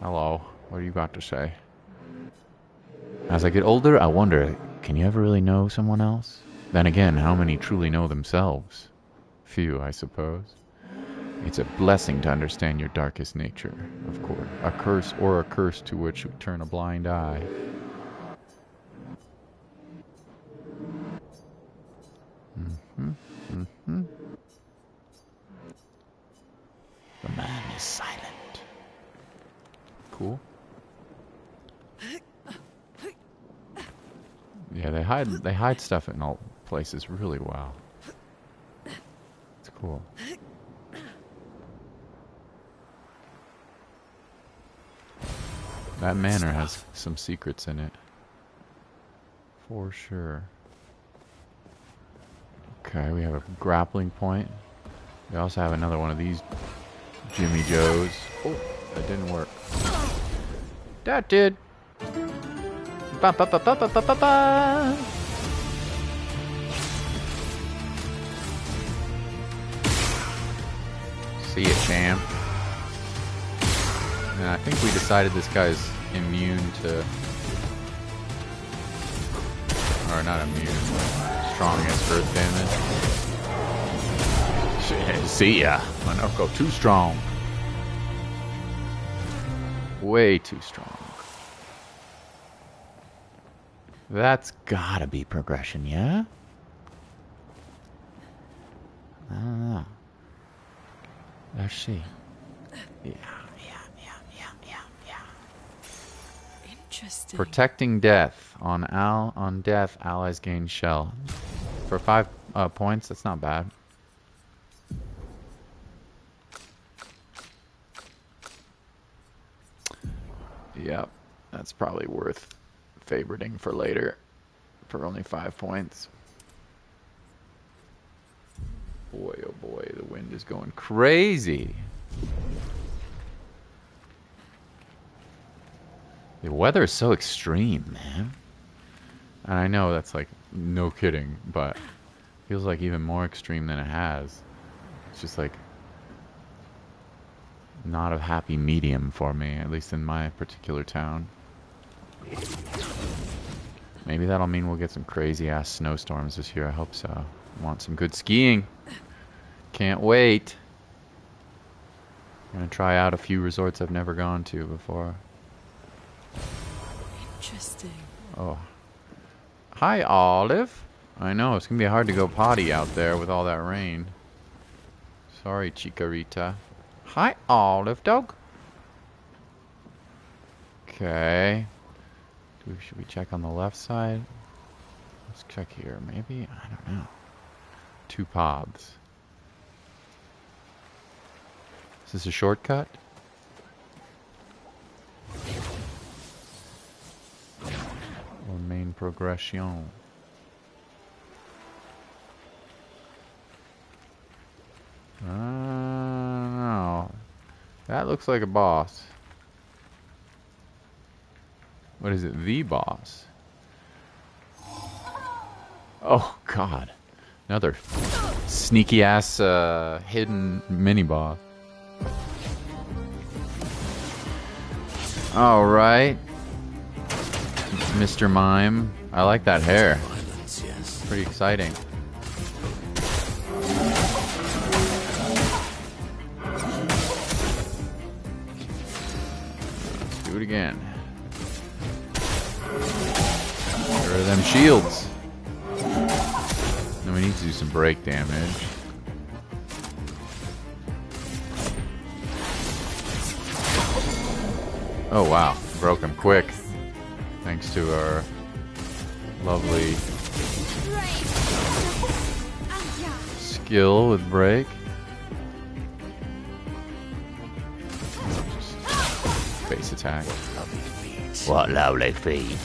Hello. What do you got to say? As I get older, I wonder, can you ever really know someone else? Then again, how many truly know themselves? Few, I suppose. It's a blessing to understand your darkest nature, of course. A curse to which we turn a blind eye. The man is silent. Cool. Yeah, they hide stuff in all places really well. It's cool. That manor has some secrets in it. For sure. Okay, we have a grappling point. We also have another one of these Jimmy Joes. Oh, that didn't work. That did. Ba ba ba ba ba ba ba ba. See ya, champ. And I think we decided this guy's immune to... Or not immune, but strong against earth damage. See ya. Monoko, too strong. Way too strong. That's gotta be progression, yeah? I don't know. Let's see. Yeah. Interesting. Protecting death. On death, allies gain shell. For 5 points, that's not bad. Yep, that's probably worth favoriting for later. For only 5 points. Boy, oh boy, the wind is going crazy. The weather is so extreme, man. And I know that's like, no kidding, but feels like even more extreme than it has. It's just like not a happy medium for me, at least in my particular town. Maybe that'll mean we'll get some crazy ass snowstorms this year. I hope so. Want some good skiing. Can't wait. I'm gonna try out a few resorts I've never gone to before. Interesting. Oh. Hi, Olive. I know, it's gonna be hard to go potty out there with all that rain. Sorry, Chikorita. Hi, Olive Dog. Okay. Should we check on the left side? Let's check here. Maybe? I don't know. 2 paths. Is this a shortcut? Or main progression? I don't know. That looks like a boss. What is it? The boss? Oh, God. Another sneaky ass hidden mini boss. Alright. Mr. Mime. I like that hair. Violence, yes. Pretty exciting. Do it again. Get rid of them shields. Then we need to do some break damage. Oh wow, broke him quick. Thanks to our lovely skill with break. Just base attack. What lovely feet.